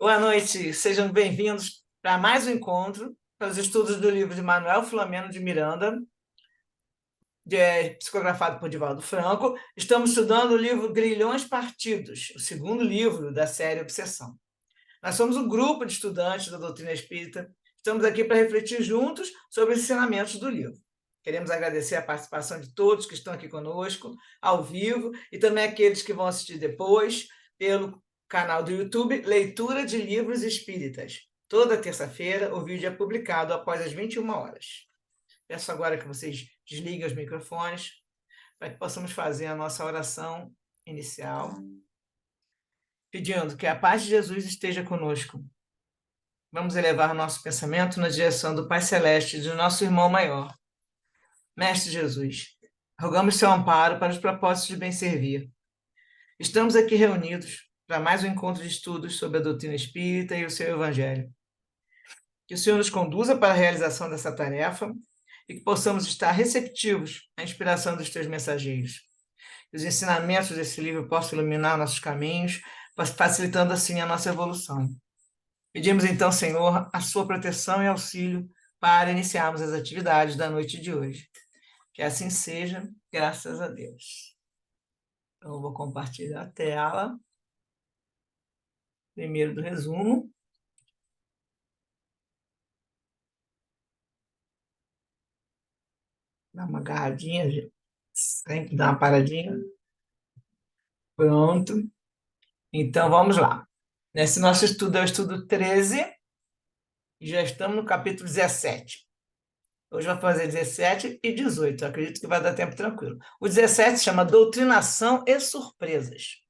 Boa noite, sejam bem-vindos para mais um encontro para os estudos do livro de Manuel Filomeno de Miranda, psicografado por Divaldo Franco. Estamos estudando o livro Grilhões Partidos, o segundo livro da série Obsessão. Nós somos um grupo de estudantes da doutrina espírita, estamos aqui para refletir juntos sobre os ensinamentos do livro. Queremos agradecer a participação de todos que estão aqui conosco, ao vivo, e também aqueles que vão assistir depois, pelo canal do YouTube Leitura de Livros Espíritas. Toda terça-feira, o vídeo é publicado após as 21 horas. Peço agora que vocês desliguem os microfones, para que possamos fazer a nossa oração inicial, pedindo que a paz de Jesus esteja conosco. Vamos elevar nosso pensamento na direção do Pai Celeste e do nosso irmão maior. Mestre Jesus, rogamos seu amparo para os propósitos de bem servir. Estamos aqui reunidos para mais um encontro de estudos sobre a doutrina espírita e o seu evangelho. Que o Senhor nos conduza para a realização dessa tarefa e que possamos estar receptivos à inspiração dos teus mensageiros. Que os ensinamentos desse livro possam iluminar nossos caminhos, facilitando assim a nossa evolução. Pedimos então, Senhor, a sua proteção e auxílio para iniciarmos as atividades da noite de hoje. Que assim seja, graças a Deus. Então, eu vou compartilhar a tela. Primeiro do resumo. Dá uma agarradinha, sempre dá uma paradinha. Pronto. Então, vamos lá. Nesse nosso estudo é o estudo 13, e já estamos no capítulo 17. Hoje vai fazer 17 e 18, acredito que vai dar tempo tranquilo. O 17 se chama Doutrinação e Surpresas.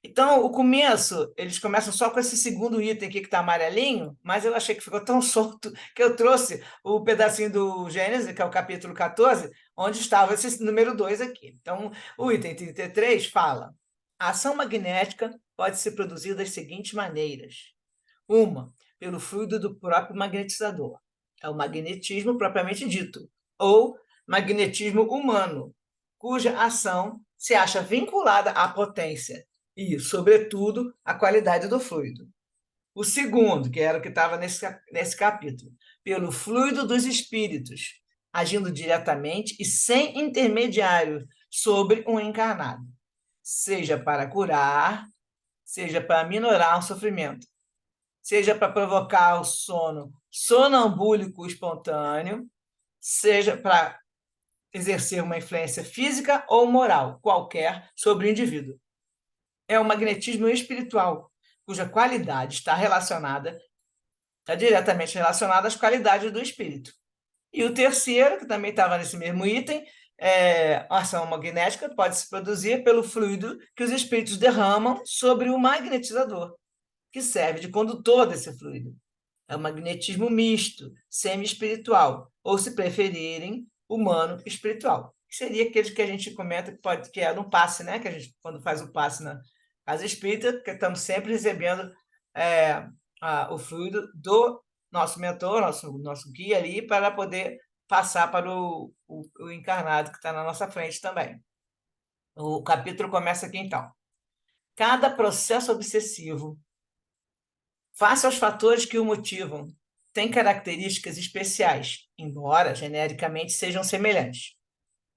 Então, o começo, eles começam só com esse segundo item aqui que está amarelinho, mas eu achei que ficou tão solto que eu trouxe o pedacinho do Gênesis, que é o capítulo 14, onde estava esse número 2 aqui. Então, o item 33 fala: a ação magnética pode ser produzida das seguintes maneiras. Uma, pelo fluido do próprio magnetizador. É o magnetismo propriamente dito, ou magnetismo humano, cuja ação se acha vinculada à potência e, sobretudo, à qualidade do fluido. O segundo, que era o que estava nesse capítulo, pelo fluido dos espíritos, agindo diretamente e sem intermediário sobre um encarnado, seja para curar, seja para minorar o sofrimento, seja para provocar o sono sonambúlico espontâneo, seja para exercer uma influência física ou moral qualquer sobre o indivíduo. É o magnetismo espiritual, cuja qualidade está diretamente relacionada às qualidades do espírito. E o terceiro, que também estava nesse mesmo item, a ação magnética pode se produzir pelo fluido que os espíritos derramam sobre o magnetizador, que serve de condutor desse fluido. É o magnetismo misto, semi-espiritual, ou, se preferirem, humano-espiritual. Que seria aquele que a gente comenta que é no passe, né? Que a gente, quando faz o passe na casa espírita, que estamos sempre recebendo o fluido do nosso mentor, nosso guia ali, para poder passar para o encarnado que está na nossa frente também. O capítulo começa aqui, então. Cada processo obsessivo, face aos fatores que o motivam, tem características especiais, embora genericamente sejam semelhantes.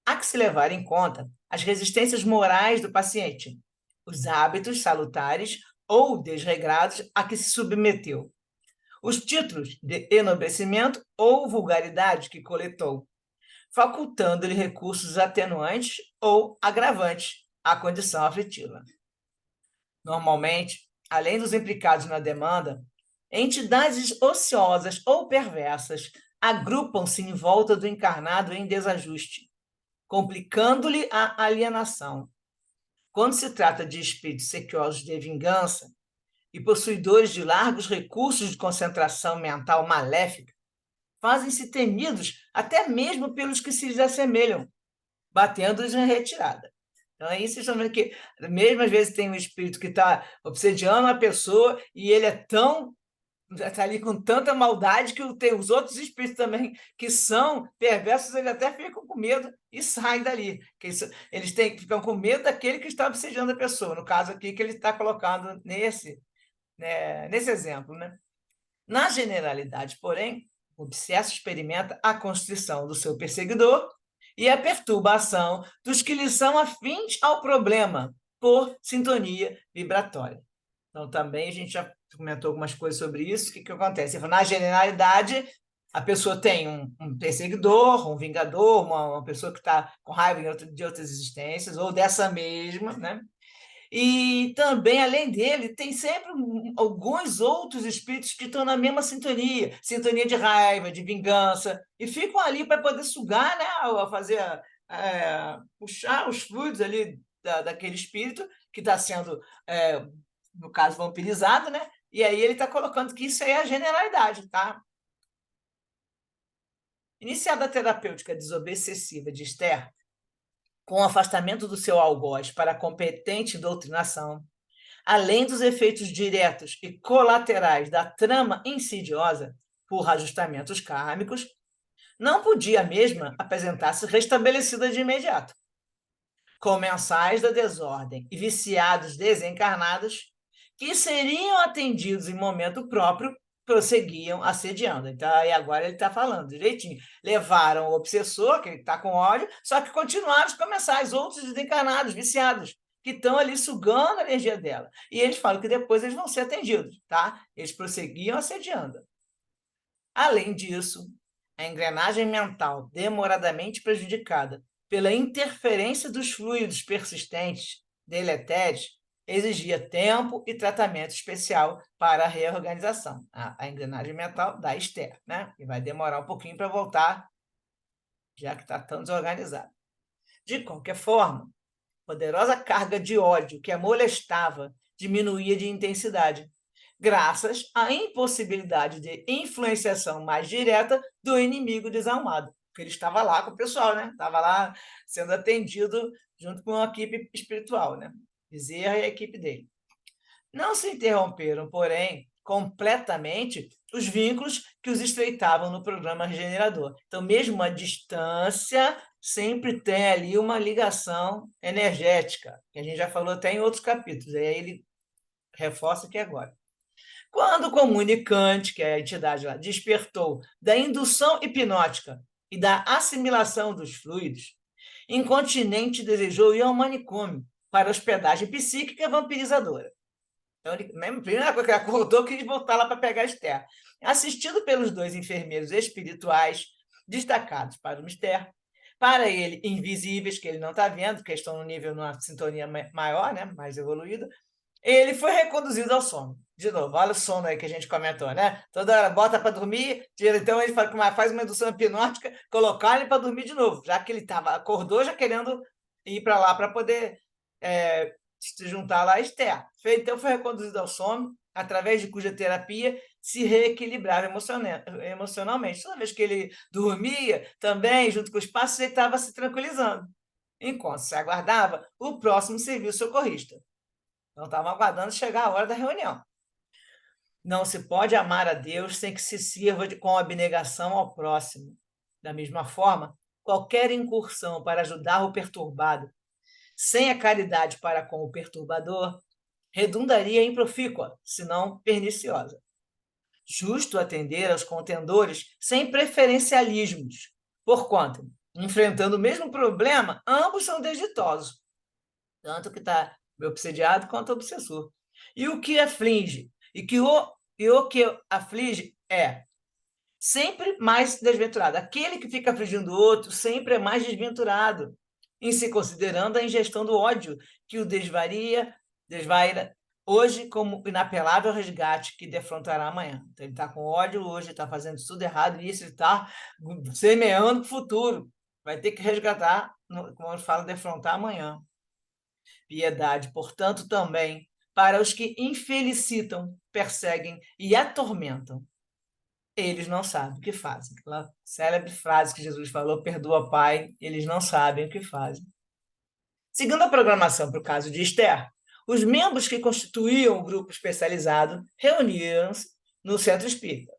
Há que se levar em conta as resistências morais do paciente, os hábitos salutares ou desregrados a que se submeteu, os títulos de enobrecimento ou vulgaridade que coletou, facultando-lhe recursos atenuantes ou agravantes à condição aflitiva. Normalmente, além dos implicados na demanda, entidades ociosas ou perversas agrupam-se em volta do encarnado em desajuste, complicando-lhe a alienação. Quando se trata de espíritos sequiosos de vingança e possuidores de largos recursos de concentração mental maléfica, fazem-se temidos até mesmo pelos que se lhes assemelham, batendo-os em retirada. Então, aí vocês estão vendo que, mesmo às vezes, tem um espírito que está obsediando a pessoa e ele está ali com tanta maldade que tem os outros espíritos também que são perversos, eles até ficam com medo e saem dali. Ficam com medo daquele que está obsediando a pessoa. No caso aqui, que ele está colocando né, nesse exemplo, né? Na generalidade, porém, o obsesso experimenta a constrição do seu perseguidor e a perturbação dos que lhe são afins ao problema, por sintonia vibratória. Então, também a gente já comentou algumas coisas sobre isso. O que acontece? Na generalidade, a pessoa tem um perseguidor, um vingador, uma pessoa que está com raiva de outras existências, ou dessa mesma, né? E também, além dele, tem sempre alguns outros espíritos que estão na mesma sintonia, sintonia de raiva, de vingança, e ficam ali para poder sugar, né, fazer, puxar os fluidos ali daquele espírito que está sendo, no caso, vampirizado, né? E aí ele está colocando que isso aí é a generalidade, tá? Iniciada a terapêutica desobsessiva de Esther, com o afastamento do seu algoz para a competente doutrinação, além dos efeitos diretos e colaterais da trama insidiosa por ajustamentos kármicos, não podia a mesma apresentar-se restabelecida de imediato. Comensais da desordem e viciados desencarnados, que seriam atendidos em momento próprio, prosseguiam assediando. Então, aí agora ele está falando direitinho. Levaram o obsessor, que está com ódio, só que continuaram os comensais, outros desencarnados, viciados, que estão ali sugando a energia dela. E eles falam que depois eles vão ser atendidos, tá? Eles prosseguiam assediando. Além disso, a engrenagem mental demoradamente prejudicada pela interferência dos fluidos persistentes, deletérios, exigia tempo e tratamento especial para a reorganização. A engrenagem mental da Esther, né? E vai demorar um pouquinho para voltar, já que está tão desorganizado. De qualquer forma, poderosa carga de ódio que a molestava diminuía de intensidade, graças à impossibilidade de influenciação mais direta do inimigo desalmado. Porque ele estava lá com o pessoal, né? Estava lá sendo atendido junto com a equipe espiritual, né? Bezerra e a equipe dele. Não se interromperam, porém, completamente os vínculos que os estreitavam no programa regenerador. Então, mesmo à distância, sempre tem ali uma ligação energética, que a gente já falou até em outros capítulos, aí ele reforça aqui agora. Quando o comunicante, que é a entidade lá, despertou da indução hipnótica e da assimilação dos fluidos, incontinente desejou ir ao manicômio para hospedagem psíquica vampirizadora. Então, ele, mesmo, a primeira coisa que ele acordou, quis voltar lá para pegar a Esther. Assistido pelos dois enfermeiros espirituais destacados para o mistério, para ele invisíveis, que ele não está vendo, porque estão no nível, numa sintonia maior, né, mais evoluída, ele foi reconduzido ao sono. De novo, olha o sono aí que a gente comentou, né? Toda hora bota para dormir, então ele faz uma indução hipnótica, colocar ele para dormir de novo, já que ele acordou já querendo ir para lá para poder se juntar lá a Esther. Então foi reconduzido ao sono, através de cuja terapia se reequilibrava emocionalmente. Toda vez que ele dormia, também, junto com os passos, ele estava se tranquilizando, enquanto se aguardava o próximo serviço socorrista. Então, estavam aguardando chegar a hora da reunião. Não se pode amar a Deus sem que se sirva com abnegação ao próximo. Da mesma forma, qualquer incursão para ajudar o perturbado, sem a caridade para com o perturbador, redundaria em profícua, senão perniciosa. Justo atender aos contendores sem preferencialismos, porquanto, enfrentando o mesmo problema, ambos são desditosos, tanto que está obsediado quanto obsessor. E o que aflige, o que aflige é sempre mais desventurado. Aquele que fica afligindo o outro sempre é mais desventurado, em se considerando a ingestão do ódio que o desvaira hoje como inapelável resgate que defrontará amanhã. Então, ele está com ódio hoje, está fazendo tudo errado, e isso ele está semeando para o futuro. Vai ter que resgatar, como eu falo, defrontar amanhã. Piedade, portanto, também para os que infelicitam, perseguem e atormentam. Eles não sabem o que fazem. Aquela célebre frase que Jesus falou: perdoa, Pai, eles não sabem o que fazem. Seguindo a programação para o caso de Esther, os membros que constituíam o grupo especializado reuniram-se no Centro Espírita.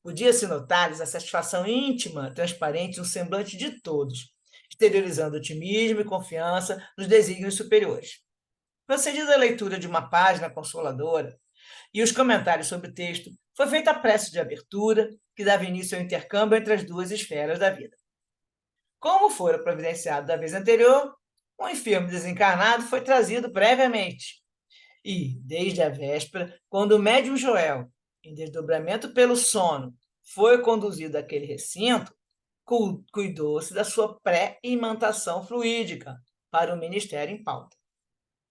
Podia-se notar-lhes a satisfação íntima, transparente no semblante de todos, exteriorizando otimismo e confiança nos desígnios superiores. Procedida a leitura de uma página consoladora, E os comentários sobre o texto foi feita a prece de abertura, que dava início ao intercâmbio entre as duas esferas da vida. Como fora providenciado da vez anterior, um enfermo desencarnado foi trazido previamente. E, desde a véspera, quando o médium Joel, em desdobramento pelo sono, foi conduzido àquele recinto, cuidou-se da sua pré-imantação fluídica para o ministério em pauta.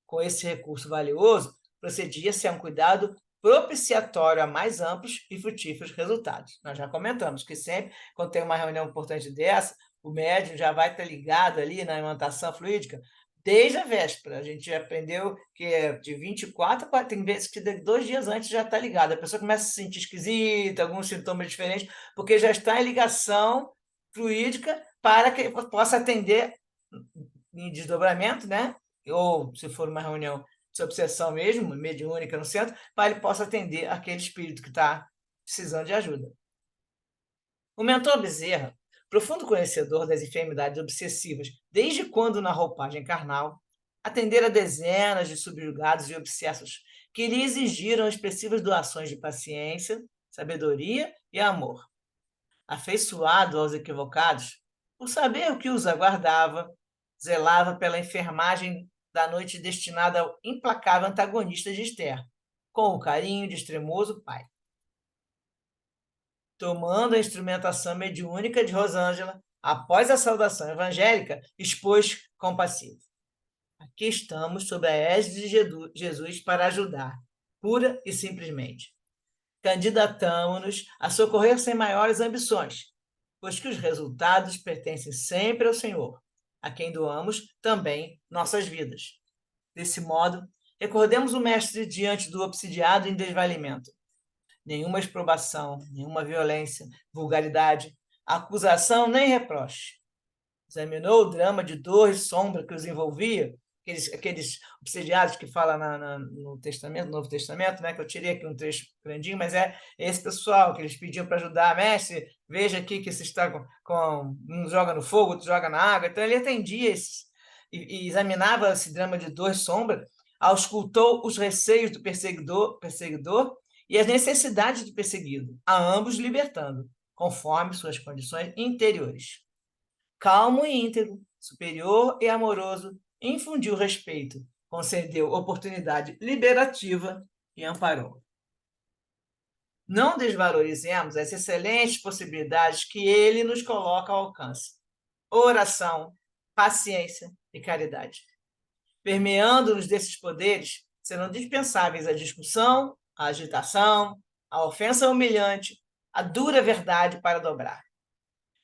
Com esse recurso valioso, procedia-se a um cuidado propiciatório a mais amplos e frutíferos resultados. Nós já comentamos que sempre, quando tem uma reunião importante dessa, o médium já vai estar ligado ali na imantação fluídica desde a véspera. A gente aprendeu que é de 24 a tem vezes que 2 dias antes já está ligado. A pessoa começa a se sentir esquisita, alguns sintomas diferentes, porque já está em ligação fluídica para que possa atender em desdobramento, né? Ou se for uma reunião de obsessão mesmo, mediúnica no centro, para ele possa atender aquele espírito que está precisando de ajuda. O mentor Bezerra, profundo conhecedor das enfermidades obsessivas desde quando na roupagem carnal, atendera dezenas de subjugados e obsessos que lhe exigiram expressivas doações de paciência, sabedoria e amor. Afeiçoado aos equivocados, por saber o que os aguardava, zelava pela enfermagem da noite destinada ao implacável antagonista de Esther, com o carinho de extremoso pai. Tomando a instrumentação mediúnica de Rosângela, após a saudação evangélica, expôs compassivo: aqui estamos sob a égide de Jesus para ajudar, pura e simplesmente. Candidatamo-nos a socorrer sem maiores ambições, pois que os resultados pertencem sempre ao Senhor, a quem doamos também nossas vidas. Desse modo, recordemos o Mestre diante do obsidiado em desvalimento. Nenhuma exprobação, nenhuma violência, vulgaridade, acusação nem reproche. Examinou o drama de dor e sombra que os envolvia, aqueles obsidiados que fala no Testamento, no Novo Testamento, né, que eu tirei aqui um trecho grandinho, mas é esse pessoal que eles pediam para ajudar, mestre, veja aqui que você está um joga no fogo, outro joga na água. Então ele atendia esses e examinava esse drama de dor e sombra, auscultou os receios do perseguidor e as necessidades do perseguido, a ambos libertando, conforme suas condições interiores. Calmo e íntegro, superior e amoroso, infundiu respeito, concedeu oportunidade liberativa e amparou. Não desvalorizemos as excelentes possibilidades que ele nos coloca ao alcance. Oração, paciência e caridade. Permeando-nos desses poderes, serão dispensáveis a discussão, a agitação, a ofensa humilhante, a dura verdade para dobrar.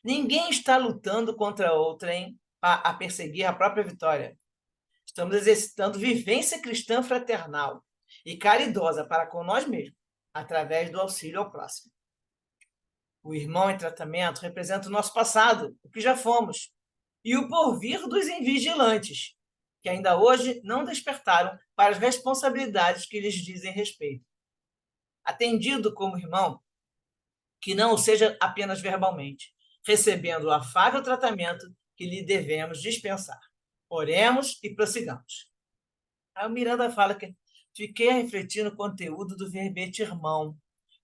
Ninguém está lutando contra outrem a perseguir a própria vitória. Estamos exercitando vivência cristã fraternal e caridosa para com nós mesmos, através do auxílio ao próximo. O irmão em tratamento representa o nosso passado, o que já fomos, e o porvir dos invigilantes, que ainda hoje não despertaram para as responsabilidades que lhes dizem respeito. Atendido como irmão, que não o seja apenas verbalmente, recebendo o afável tratamento que lhe devemos dispensar. Oremos e prossigamos. Aí o Miranda fala que fiquei a refletir no conteúdo do verbete irmão.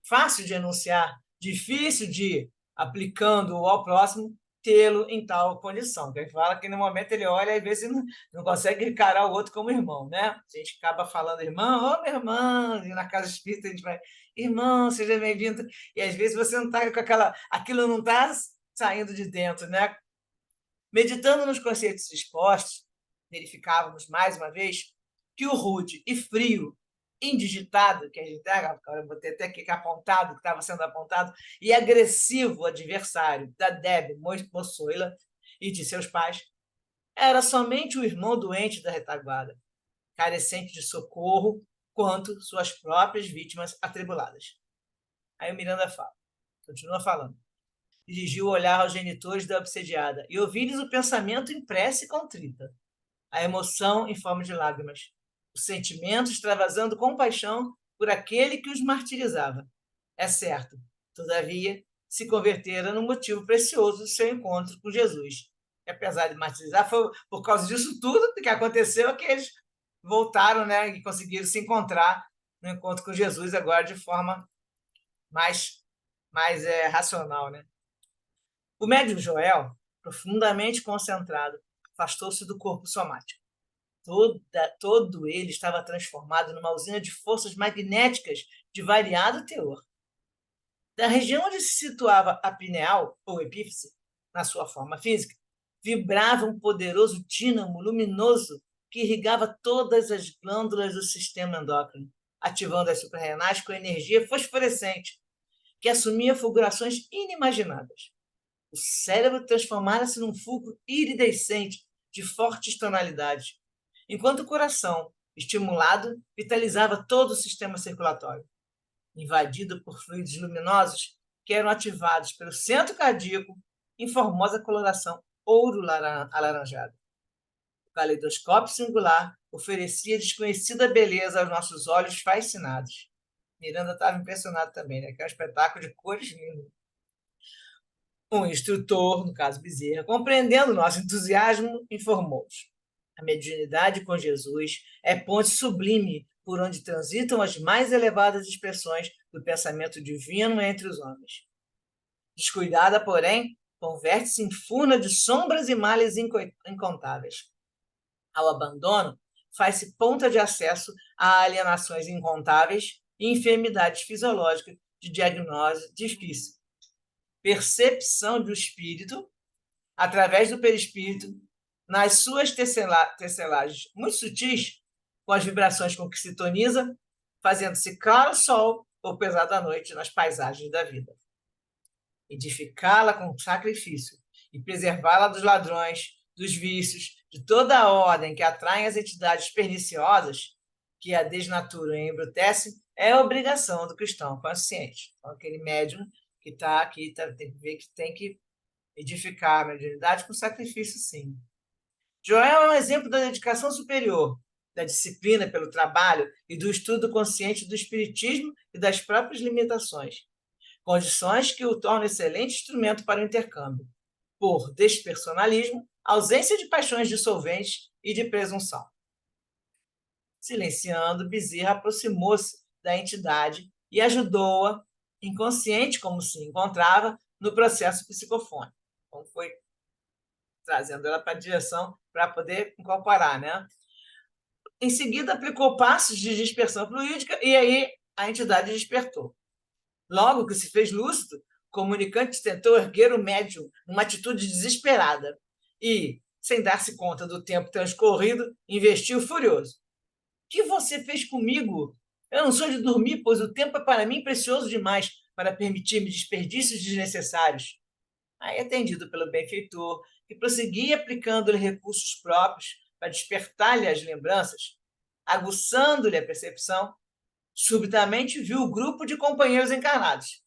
Fácil de enunciar, difícil de, aplicando-o ao próximo, tê-lo em tal condição. Ele fala que no momento ele olha e às vezes não consegue encarar o outro como irmão, né? A gente acaba falando irmão, ô minha irmã, e na casa espírita a gente vai, irmão, seja bem-vindo. E às vezes você não está com aquilo não está saindo de dentro, né? Meditando nos conceitos expostos, verificávamos mais uma vez que o rude e frio, indigitado, que a gente agora eu botei até aqui apontado, que estava sendo apontado, e agressivo adversário da Deb Moçoila e de seus pais, era somente o irmão doente da retaguarda, carecente de socorro quanto suas próprias vítimas atribuladas. Aí o Miranda fala, continua falando. Dirigiu o olhar aos genitores da obsediada e ouvi-lhes o pensamento em prece contrita, a emoção em forma de lágrimas, o sentimento extravasando compaixão por aquele que os martirizava. É certo, todavia, se convertera no motivo precioso do seu encontro com Jesus. E, apesar de martirizar, foi por causa disso tudo que aconteceu que eles voltaram, né, e conseguiram se encontrar no encontro com Jesus, agora de forma mais racional, né? O médium Joel, profundamente concentrado, afastou-se do corpo somático. Todo ele estava transformado numa usina de forças magnéticas de variado teor. Da região onde se situava a pineal, ou epífise, na sua forma física, vibrava um poderoso dínamo luminoso que irrigava todas as glândulas do sistema endócrino, ativando as suprarrenais com energia fosforescente, que assumia fulgurações inimaginadas. O cérebro transformara-se num fulcro iridescente de fortes tonalidades, enquanto o coração, estimulado, vitalizava todo o sistema circulatório, invadido por fluidos luminosos que eram ativados pelo centro cardíaco em formosa coloração ouro-alaranjada. O caleidoscópio singular oferecia desconhecida beleza aos nossos olhos fascinados. Miranda estava impressionado também, né? Que é um espetáculo de cores lindo. Um instrutor, no caso Bezerra, compreendendo nosso entusiasmo, informou-os. A mediunidade com Jesus é ponte sublime por onde transitam as mais elevadas expressões do pensamento divino entre os homens. Descuidada, porém, converte-se em furna de sombras e males incontáveis. Ao abandono, faz-se ponta de acesso a alienações incontáveis e enfermidades fisiológicas de diagnose difícil. Percepção do espírito, através do perispírito, nas suas tecelagens muito sutis, com as vibrações com que sintoniza, fazendo-se claro sol ou pesada noite nas paisagens da vida. Edificá-la com sacrifício e preservá-la dos ladrões, dos vícios, de toda a ordem que atraem as entidades perniciosas, que a desnaturam e embrutecem, é a obrigação do cristão consciente. Então, aquele médium que está aqui tem que ver que tem que edificar a mediunidade com sacrifício, sim. Joel é um exemplo da dedicação superior, da disciplina pelo trabalho e do estudo consciente do espiritismo e das próprias limitações, condições que o tornam excelente instrumento para o intercâmbio, por despersonalismo, ausência de paixões dissolventes e de presunção. Silenciando, Bezerra aproximou-se da entidade e ajudou-a, inconsciente como se encontrava, no processo psicofônico. Então, foi trazendo ela para a direção para poder incorporar, né? Em seguida, aplicou passos de dispersão fluídica e aí a entidade despertou. Logo que se fez lúcido, o comunicante tentou erguer o médium numa atitude desesperada e, sem dar-se conta do tempo transcorrido, investiu furioso. O que você fez comigo? Eu não sou de dormir, pois o tempo é para mim precioso demais para permitir-me desperdícios desnecessários. Aí, atendido pelo benfeitor, que prosseguia aplicando-lhe recursos próprios para despertar-lhe as lembranças, aguçando-lhe a percepção, subitamente viu o grupo de companheiros encarnados.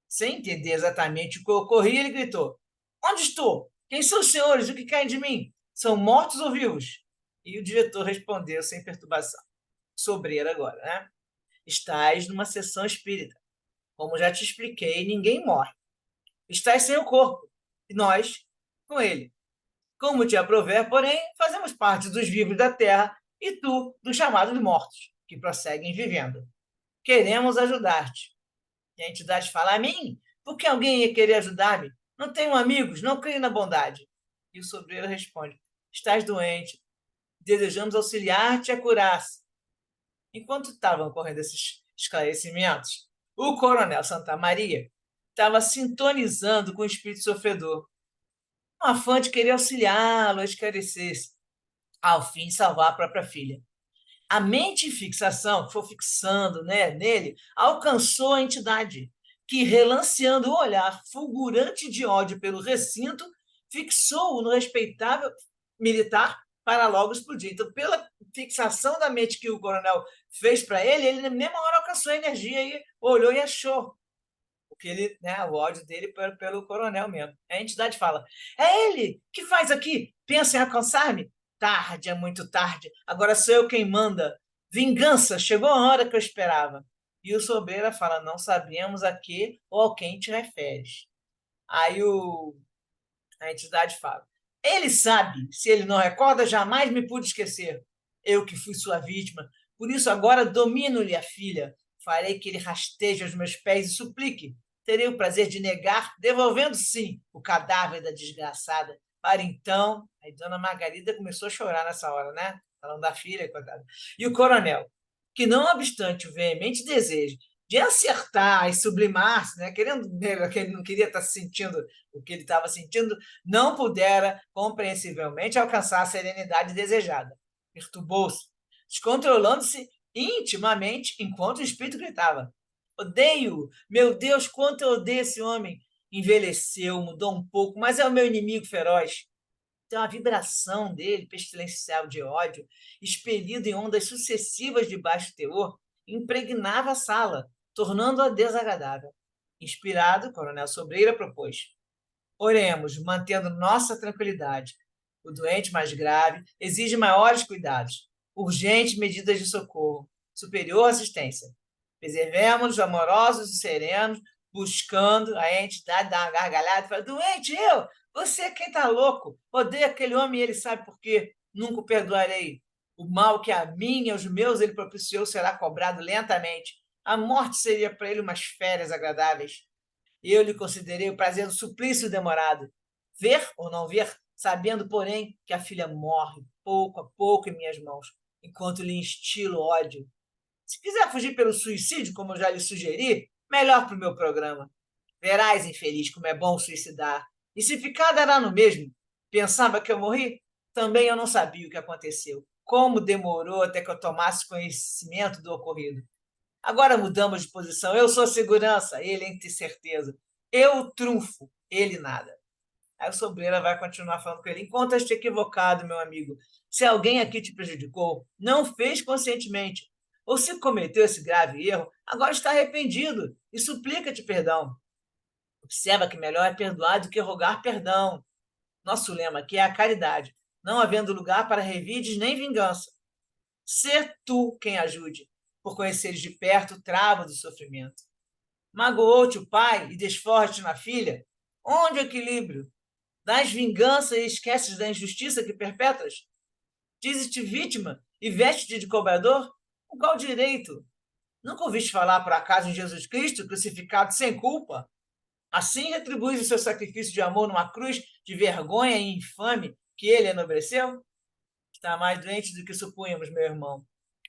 Sem entender exatamente o que ocorria, ele gritou: Onde estou? Quem são os senhores? O que querem de mim? São mortos ou vivos? E o diretor respondeu sem perturbação. Sobreira agora, né? Estás numa sessão espírita. Como já te expliquei, ninguém morre. Estás sem o corpo, e nós com ele. Como te aprover, porém, fazemos parte dos vivos da terra e tu dos chamados mortos, que prosseguem vivendo. Queremos ajudar-te. E a entidade fala: A mim? Por que alguém ia querer ajudar-me? Não tenho amigos, não creio na bondade. E o sobreiro responde: Estás doente, desejamos auxiliar-te a curar-se. Enquanto estavam ocorrendo esses esclarecimentos, o coronel Santa Maria estava sintonizando com o espírito sofredor, um afã de querer auxiliá-lo a esclarecer-se, ao fim de salvar a própria filha. A mente em fixação, que foi fixando, né, nele, alcançou a entidade, que, relanceando o olhar fulgurante de ódio pelo recinto, fixou-o no respeitável militar para logo explodir. Então, pela fixação da mente que o coronel fez para ele, ele na mesma hora alcançou a energia e olhou e achou. Porque ele, né, o ódio dele pelo coronel mesmo. A entidade fala: É ele que faz aqui? Pensa em alcançar-me? Tarde, é muito tarde. Agora sou eu quem manda. Vingança, chegou a hora que eu esperava. E o Sobreira fala: Não sabemos a que ou a quem te referes. Aí a entidade fala: Ele sabe, se ele não recorda, jamais me pude esquecer. Eu que fui sua vítima, Por isso, agora domino-lhe a filha. Farei que ele rasteje aos meus pés e suplique. Terei o prazer de negar, devolvendo, sim, o cadáver da desgraçada. Para então... Aí Dona Margarida começou a chorar nessa hora, né? Falando da filha, coitada. E o coronel, que não obstante o veemente desejo de acertar e sublimar-se, né? Querendo, que ele não queria estar sentindo o que ele estava sentindo, não pudera, compreensivelmente, alcançar a serenidade desejada. Perturbou-se, descontrolando-se intimamente, enquanto o espírito gritava: odeio! Meu Deus, quanto eu odeio esse homem! Envelheceu, mudou um pouco, mas é o meu inimigo feroz. Então, a vibração dele, pestilencial de ódio, expelido em ondas sucessivas de baixo teor, impregnava a sala, tornando-a desagradável. Inspirado, o coronel Sobreira propôs: oremos, mantendo nossa tranquilidade. O doente mais grave exige maiores cuidados, urgentes medidas de socorro, superior assistência. Preservemos-nos amorosos e serenos, buscando a entidade dar uma gargalhada e falar: doente, eu? Você é quem está louco. Odeio aquele homem e ele sabe por quê. Nunca o perdoarei. O mal que a mim e aos meus ele propiciou será cobrado lentamente. A morte seria para ele umas férias agradáveis. Eu lhe considerei o prazer do suplício demorado. Ver ou não ver, sabendo, porém, que a filha morre pouco a pouco em minhas mãos, enquanto lhe instilo ódio. Se quiser fugir pelo suicídio, como eu já lhe sugeri, melhor para o meu programa. Verás, infeliz, como é bom suicidar. E se ficar, dará no mesmo. Pensava que eu morri? Também eu não sabia o que aconteceu. Como demorou até que eu tomasse conhecimento do ocorrido. Agora mudamos de posição. Eu sou segurança, ele entre certeza. Eu trunfo, ele nada. Aí o Sobreira vai continuar falando com ele. Encontras-te equivocado, meu amigo. Se alguém aqui te prejudicou, não fez conscientemente. Ou se cometeu esse grave erro, agora está arrependido e suplica-te perdão. Observa que melhor é perdoar do que rogar perdão. Nosso lema aqui é a caridade, não havendo lugar para revides nem vingança. Ser tu quem ajude, por conheceres de perto o travo do sofrimento. Magoou-te o pai e desforra-te na filha? Onde o equilíbrio? Dás vingança e esqueces da injustiça que perpetras? Dizes-te vítima e veste-te de cobrador? Com qual direito? Nunca ouviste falar, por acaso, em Jesus Cristo, crucificado sem culpa? Assim retribuis o seu sacrifício de amor numa cruz de vergonha e infame que ele enobreceu? Está mais doente do que supunhamos, meu irmão.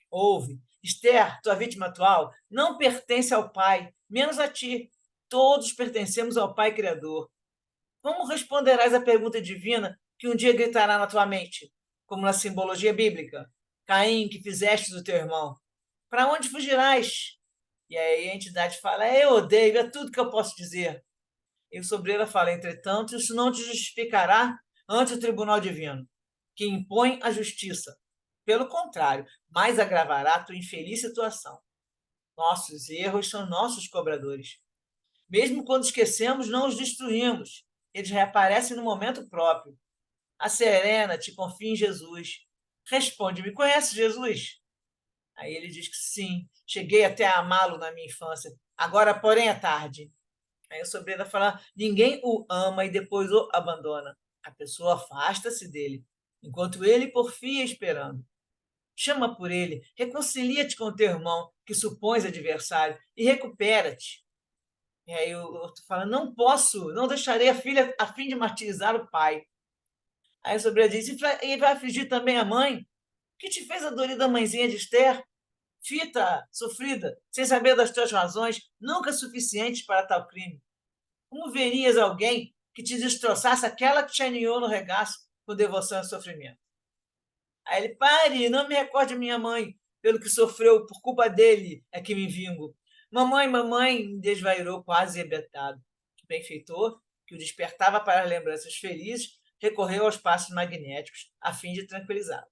Ouve, Esther, tua vítima atual, não pertence ao Pai, menos a ti. Todos pertencemos ao Pai Criador. Como responderás à pergunta divina que um dia gritará na tua mente, como na simbologia bíblica? Caim, que fizeste do teu irmão. Para onde fugirás? E aí a entidade fala: eu odeio, é tudo que eu posso dizer. E o Sobreira fala: entretanto, isso não te justificará ante o tribunal divino, que impõe a justiça. Pelo contrário, mais agravará a tua infeliz situação. Nossos erros são nossos cobradores. Mesmo quando esquecemos, não os destruímos. Eles reaparecem no momento próprio. Acerena-te, confia em Jesus. Responde: me conhece Jesus? Aí ele diz que sim, cheguei até a amá-lo na minha infância. Agora, porém, é tarde. Aí o Sobreira fala: ninguém o ama e depois o abandona. A pessoa afasta-se dele, enquanto ele porfia esperando. Chama por ele, reconcilia-te com teu irmão, que supões adversário, e recupera-te. E aí o outro fala: não posso, não deixarei a filha a fim de martirizar o pai. Aí o Sobreira diz: e vai afligir também a mãe? Que te fez a dorida mãezinha de Esther? Fita sofrida, sem saber das tuas razões, nunca suficientes para tal crime. Como verias alguém que te destroçasse aquela que te aninhou no regaço com devoção e sofrimento? Aí ele: pare, não me recorde minha mãe, pelo que sofreu por culpa dele é que me vingo. Mamãe, mamãe, desvairou quase rebetado. O benfeitor, que o despertava para lembranças felizes, recorreu aos passos magnéticos, a fim de tranquilizá-lo.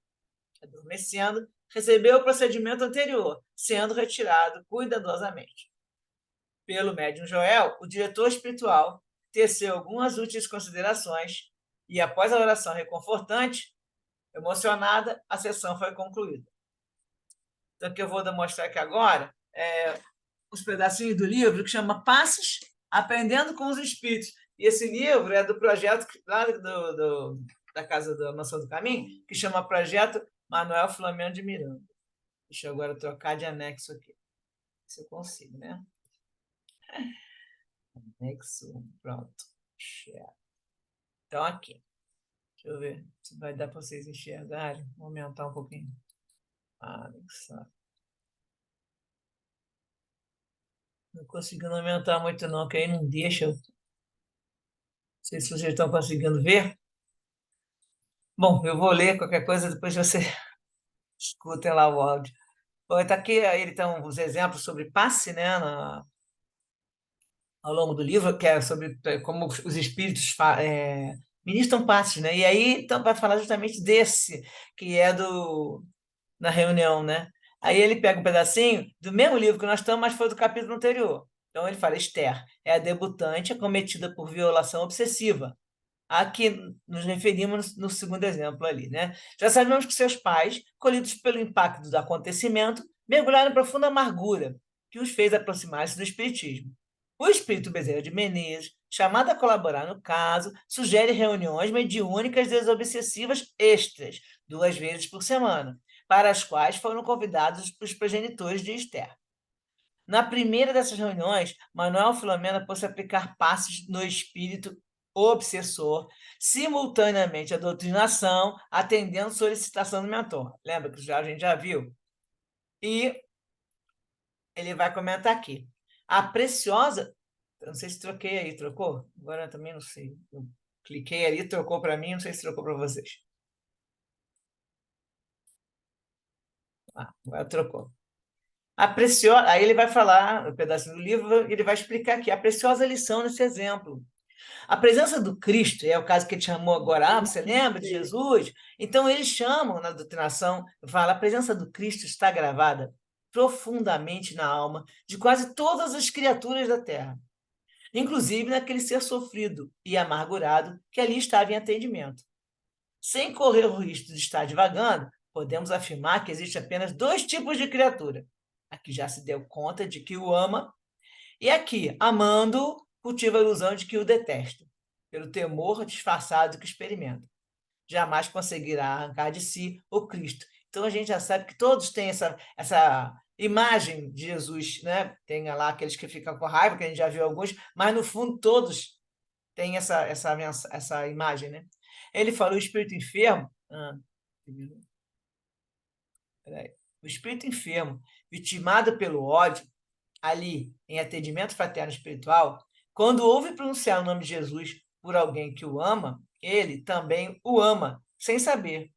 Adormecendo, recebeu o procedimento anterior, sendo retirado cuidadosamente. Pelo médium Joel, o diretor espiritual teceu algumas úteis considerações e, após a oração reconfortante, emocionada, a sessão foi concluída. Então, o que eu vou demonstrar aqui agora é os pedacinhos do livro que chama Passos Aprendendo com os Espíritos. E esse livro é do projeto lá da Casa da Mansão do Caminho, que chama Projeto Manuel Flamengo de Miranda. Deixa eu agora trocar de anexo aqui, se eu consigo, né? Anexo 1, pronto. Então, aqui. Deixa eu ver se vai dar para vocês enxergarem. Vou aumentar um pouquinho. Anexar. Não conseguindo aumentar muito não, que aí não deixa. Não sei se vocês estão conseguindo ver. Bom, eu vou ler qualquer coisa, depois você escutem lá o áudio. Bom, está aqui, aí estão os exemplos sobre passe, né, ao longo do livro, que é sobre como os espíritos ministram passes, né? E aí então, vai falar justamente desse, que é na reunião, né? Aí ele pega um pedacinho do mesmo livro que nós estamos, mas foi do capítulo anterior. Então ele fala: Esther é a debutante acometida por violação obsessiva. A que nos referimos no segundo exemplo ali, né? Já sabemos que seus pais, colhidos pelo impacto do acontecimento, mergulharam em profunda amargura, que os fez aproximar-se do espiritismo. O espírito Bezerra de Menezes, chamado a colaborar no caso, sugere reuniões mediúnicas desobsessivas extras, 2 vezes por semana, para as quais foram convidados os progenitores de Esther. Na primeira dessas reuniões, Manuel Filomena pôs a aplicar passos no espírito obsessor, simultaneamente à doutrinação, atendendo solicitação do mentor. Lembra que a gente já viu? E ele vai comentar aqui. A preciosa... Não sei se troquei aí, trocou? Agora eu também não sei. Eu cliquei ali, trocou para mim, não sei se trocou para vocês. Agora trocou. A preciosa... Aí ele vai falar, um pedacinho do livro, ele vai explicar aqui a preciosa lição nesse exemplo. A presença do Cristo, é o caso que ele chamou agora, você lembra de Jesus? Então, eles chamam na doutrinação, fala, a presença do Cristo está gravada profundamente na alma de quase todas as criaturas da Terra, inclusive naquele ser sofrido e amargurado que ali estava em atendimento. Sem correr o risco de estar divagando, podemos afirmar que existe apenas 2 tipos de criatura. A que já se deu conta de que o ama e aqui, amando, cultiva a ilusão de que o detesta, pelo temor disfarçado que experimenta. Jamais conseguirá arrancar de si o Cristo. Então a gente já sabe que todos têm essa imagem de Jesus, né? Tem lá aqueles que ficam com raiva, que a gente já viu alguns, mas no fundo todos têm essa imagem, né? Ele falou: o espírito enfermo. O espírito enfermo, vitimado pelo ódio, ali em atendimento fraterno espiritual, quando ouve pronunciar o nome de Jesus por alguém que o ama, ele também o ama, sem saber.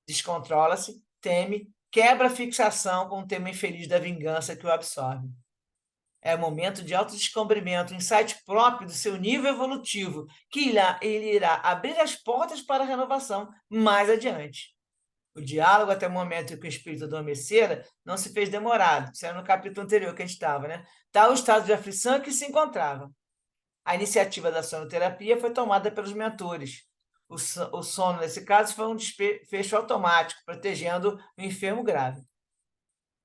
Descontrola-se, teme, quebra a fixação com o tema infeliz da vingança que o absorve. É momento de autodescobrimento, insight próprio do seu nível evolutivo, que ele irá abrir as portas para a renovação mais adiante. O diálogo até o momento em que o espírito adormecera não se fez demorado. Isso era no capítulo anterior que a gente estava, né? Tal estado de aflição em que se encontrava. A iniciativa da sonoterapia foi tomada pelos mentores. O sono, nesse caso, foi um desfecho automático, protegendo o enfermo grave.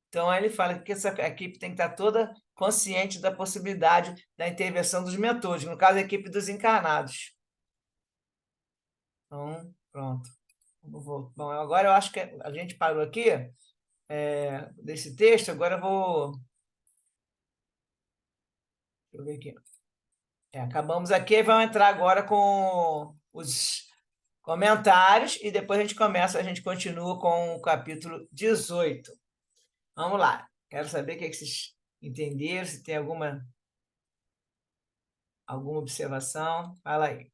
Então, aí ele fala que essa equipe tem que estar toda consciente da possibilidade da intervenção dos mentores, no caso, a equipe dos encarnados. Então, pronto. Bom, agora eu acho que a gente parou aqui desse texto, agora eu vou... Deixa eu ver aqui. Acabamos aqui e vamos entrar agora com os comentários e depois a gente continua com o capítulo 18. Vamos lá. Quero saber o que vocês entenderam, se tem alguma observação. Fala aí.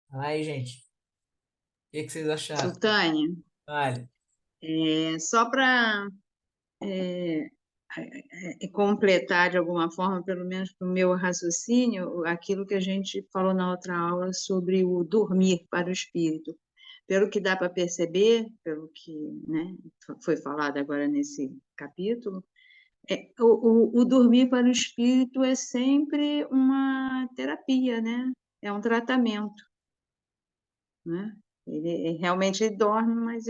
Fala aí, gente. O que vocês acharam? Sultânia, Vale. só para completar de alguma forma, pelo menos para o meu raciocínio, aquilo que a gente falou na outra aula sobre o dormir para o espírito. Pelo que dá para perceber, pelo que, né, foi falado agora nesse capítulo, o dormir para o espírito é sempre uma terapia, né? É um tratamento, né? Ele realmente dorme, mas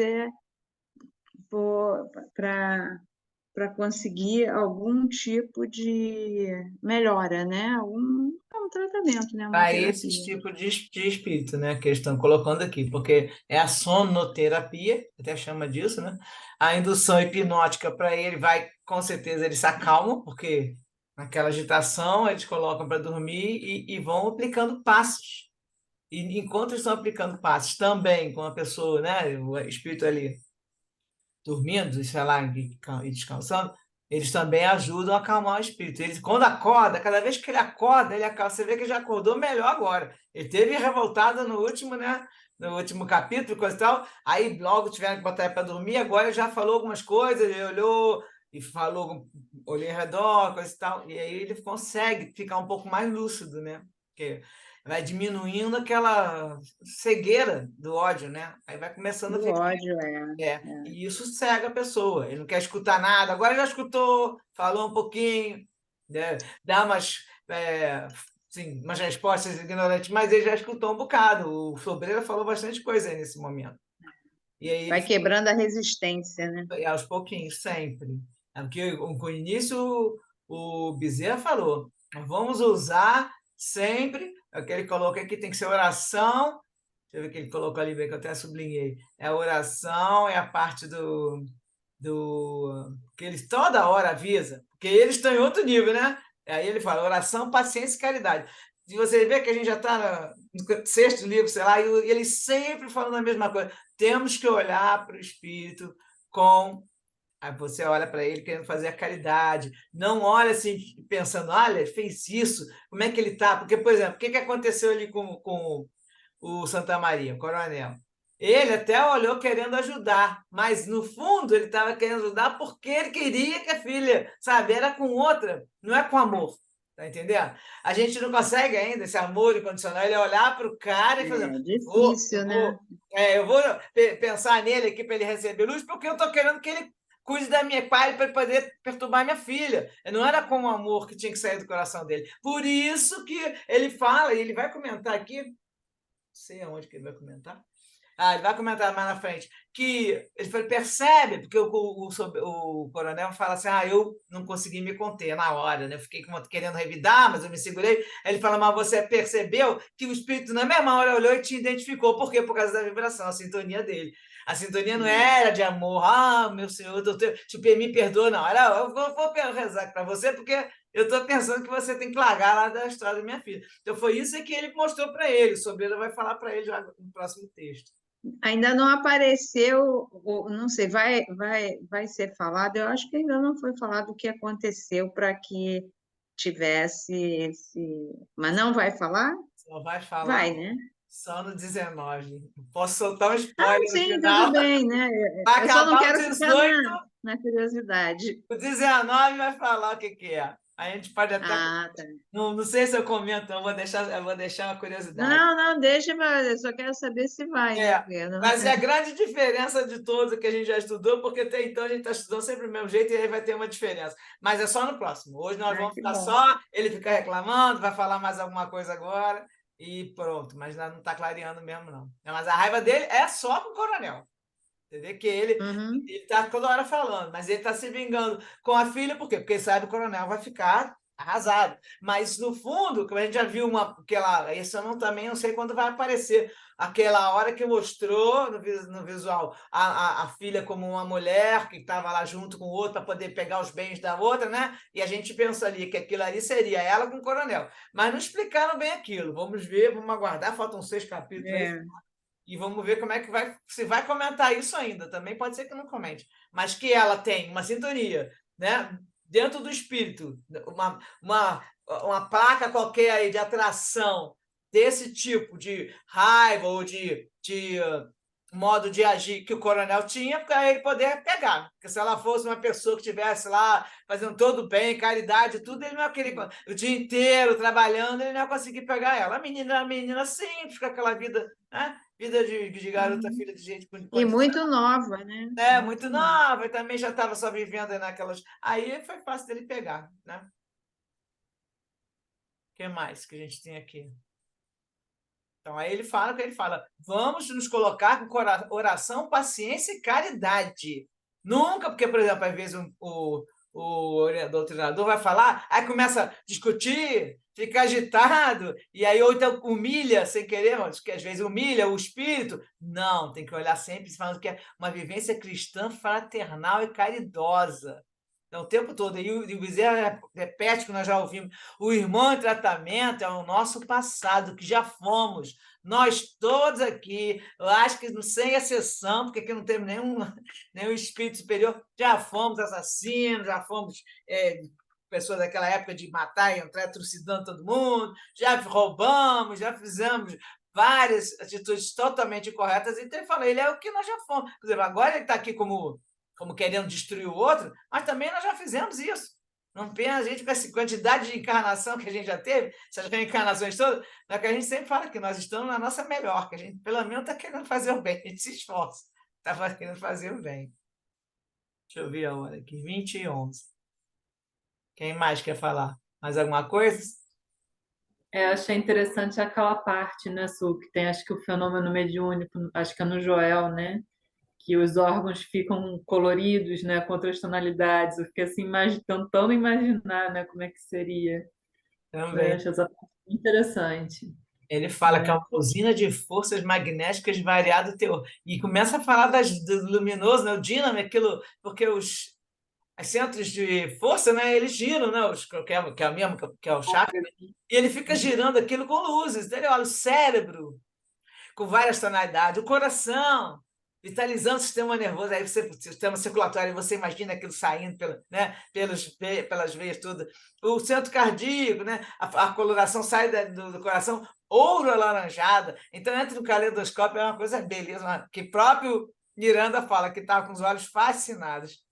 para conseguir algum tipo de melhora, né? Um tratamento, né? Uma Para esses terapia. tipos de espírito, né, que eles estão colocando aqui, porque é a sonoterapia, até chama disso, né? A indução hipnótica para ele vai, com certeza, ele se acalma, porque naquela agitação eles colocam para dormir e vão aplicando passos. E enquanto eles estão aplicando passos também com a pessoa, né, o espírito ali dormindo, sei lá, e descansando, eles também ajudam a acalmar o espírito. Ele, quando acorda, cada vez que ele acorda, ele acaba, você vê que ele já acordou melhor agora. Ele teve revoltado no último, né? No último capítulo, coisa e tal. Aí logo tiveram que botar ele para dormir. Agora ele já falou algumas coisas, ele olhou e falou, olhou em redor, coisa e tal. E aí ele consegue ficar um pouco mais lúcido, né? Porque vai diminuindo aquela cegueira do ódio, né? Aí vai começando a Do ver. ódio, E isso cega a pessoa. Ele não quer escutar nada. Agora já escutou, falou um pouquinho, né? Dá umas, sim, umas respostas ignorantes, mas ele já escutou um bocado. O Sobreira falou bastante coisa aí nesse momento. E aí vai ele quebrando a resistência, né? e aos pouquinhos, sempre. É porque com o início o Bezerra falou, vamos usar sempre, é o que ele colocou aqui, tem que ser oração. Deixa eu ver o que ele colocou ali, bem, que eu até sublinhei. É a oração, é a parte do que eles toda hora avisa, porque eles estão em outro nível, né? Aí ele fala oração, paciência e caridade. E você vê que a gente já está no sexto livro, sei lá, e eles sempre falando a mesma coisa. Temos que olhar para o Espírito com. Aí você olha para ele querendo fazer a caridade. Não olha assim, pensando, olha, fez isso, como é que ele está? Porque, por exemplo, o que aconteceu ali com o Santa Maria, o coronel? Ele até olhou querendo ajudar, mas no fundo ele estava querendo ajudar porque ele queria que a filha, sabe, era com outra, não é com amor. Tá entendendo? A gente não consegue ainda esse amor incondicional, ele olhar para o cara e fazer, É vou, difícil, eu né? vou, eu vou pensar nele aqui para ele receber luz, porque eu estou querendo que ele cuide da minha pai para poder perturbar minha filha. Não era com o amor que tinha que sair do coração dele. Por isso que ele fala, e ele vai comentar aqui, não sei aonde que ele vai comentar, ele vai comentar mais na frente, que ele percebe, porque o coronel fala assim, eu não consegui me conter na hora, né? Eu fiquei querendo revidar, mas eu me segurei. Aí ele fala, mas você percebeu que o espírito na mesma hora olhou e te identificou. Por quê? Por causa da vibração, a sintonia dele. A sintonia não era de amor, meu senhor, doutor, me perdoa, não. Era, eu vou rezar para você, porque eu estou pensando que você tem que largar lá da história da minha filha. Então foi isso que ele mostrou para ele. O Sobreira vai falar para ele já no próximo texto. Ainda não apareceu, não sei, vai ser falado, eu acho que ainda não foi falado o que aconteceu para que tivesse esse. Mas não vai falar? Só vai falar Vai, né? só no 19. Posso soltar um Ah, spoiler no sim, tudo final. bem, né? Vai Eu só não acabar o quero ficar 18, na curiosidade. o 19 vai falar o que que é. A gente pode até. Ah, tá. Não sei se eu comento, eu vou deixar uma curiosidade. Não, não, deixa, eu só quero saber se vai, né? É, Porque eu não- vai ser a grande diferença de todos que a gente já estudou, porque até então a gente está estudando sempre do mesmo jeito e aí vai ter uma diferença. Mas é só no próximo. Hoje nós Ai, vamos que ficar bom. só, ele fica reclamando, vai falar mais alguma coisa agora e pronto. Mas não está clareando mesmo, não. Mas a raiva dele é só com o coronel. Entendeu? Que ele Uhum. está toda hora falando, mas ele está se vingando com a filha, por quê? Porque ele sabe que o coronel vai ficar arrasado. Mas, no fundo, como a gente já viu aquela. Isso eu não, também não sei quando vai aparecer. Aquela hora que mostrou no visual a filha como uma mulher que estava lá junto com o outro para poder pegar os bens da outra, né? E a gente pensa ali que aquilo ali seria ela com o coronel. Mas não explicaram bem aquilo. Vamos ver, vamos aguardar. Faltam 6 capítulos aí É. e vamos ver como é que vai, se vai comentar isso ainda. Também pode ser que não comente, mas que ela tem uma sintonia, né? Dentro do espírito, uma placa qualquer aí de atração desse tipo de raiva ou de modo de agir que o coronel tinha para ele poder pegar. Porque se ela fosse uma pessoa que estivesse lá fazendo todo bem, caridade, tudo, ele não ia querer o dia inteiro trabalhando, ele não ia conseguir pegar ela. A menina simples, com aquela vida, né? Vida de garota, Uhum. filha de gente com E condição. muito nova, né? É, Muito muito nova. nova, e também já estava só vivendo naquelas. Aí foi fácil dele pegar, né? O que mais que a gente tem aqui? Então, aí ele fala, vamos nos colocar com oração, paciência e caridade. Nunca, porque, por exemplo, às vezes o doutrinador vai falar, aí começa a discutir, fica agitado, e aí ou então humilha sem querer, que às vezes humilha o espírito. Não, tem que olhar sempre falando que é uma vivência cristã fraternal e caridosa. Então, o tempo todo. E o Bezerra repete que nós já ouvimos: o irmão em tratamento é o nosso passado, que já fomos. Nós todos aqui, eu acho que sem exceção, porque aqui não temos nenhum espírito superior, já fomos assassinos, já fomos pessoas daquela época de matar e entrar trucidando todo mundo, já roubamos, já fizemos várias atitudes totalmente incorretas. Então, ele fala, ele é o que nós já fomos. Por exemplo, agora ele está aqui como querendo destruir o outro, mas também nós já fizemos isso. Não pensa a gente com essa quantidade de encarnação que a gente já teve, essas reencarnações todas, é que a gente sempre fala que nós estamos na nossa melhor, que a gente pelo menos está querendo fazer o bem, a gente se esforça, está querendo fazer o bem. Deixa eu ver a hora aqui, 20h11. Quem mais quer falar? Mais alguma coisa? Achei interessante aquela parte, né, Su, que tem, acho que o fenômeno mediúnico, acho que é no Joel, né, que os órgãos ficam coloridos, né, com outras tonalidades. Eu fiquei assim, tentando imaginar, né, como é que seria. Eu Também. achei essa parte interessante, Ele fala que é né? uma usina de forças magnéticas de variado teor. E começa a falar do luminoso, né? O dínamo, aquilo, porque os centros de força, né? Eles giram, né? Que é o mesmo, que é o chakra, e ele fica girando aquilo com luzes. Então, ele olha o cérebro com várias tonalidades, o coração vitalizando o sistema nervoso, aí você, o sistema circulatório, você imagina aquilo saindo pelas veias, tudo. O centro cardíaco, né? A coloração sai do coração ouro alaranjada, então entra no caleidoscópio, é uma coisa beleza, que próprio Miranda fala que estava com os olhos fascinados.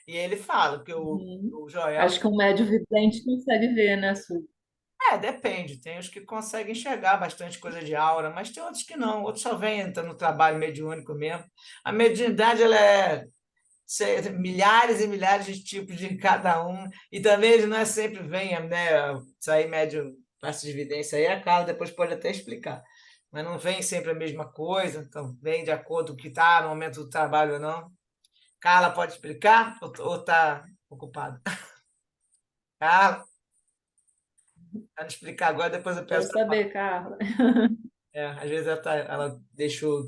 E ele fala que Uhum. o Joel. Acho que um médio vidente consegue ver, né, Su? Depende. Tem os que conseguem enxergar bastante coisa de aura, mas tem outros que não. Outros só vêm entrando no trabalho mediúnico mesmo. A mediunidade ela milhares e milhares de tipos de cada um. E também ele não é sempre vem, né? Isso aí, médium, parte de evidência aí, a Carla depois pode até explicar. Mas não vem sempre a mesma coisa, então vem de acordo com o que está no momento do trabalho ou não. Carla pode explicar ou está ocupado? Carla, pode explicar agora, depois eu Quero peço para saber, Carla. às vezes ela deixou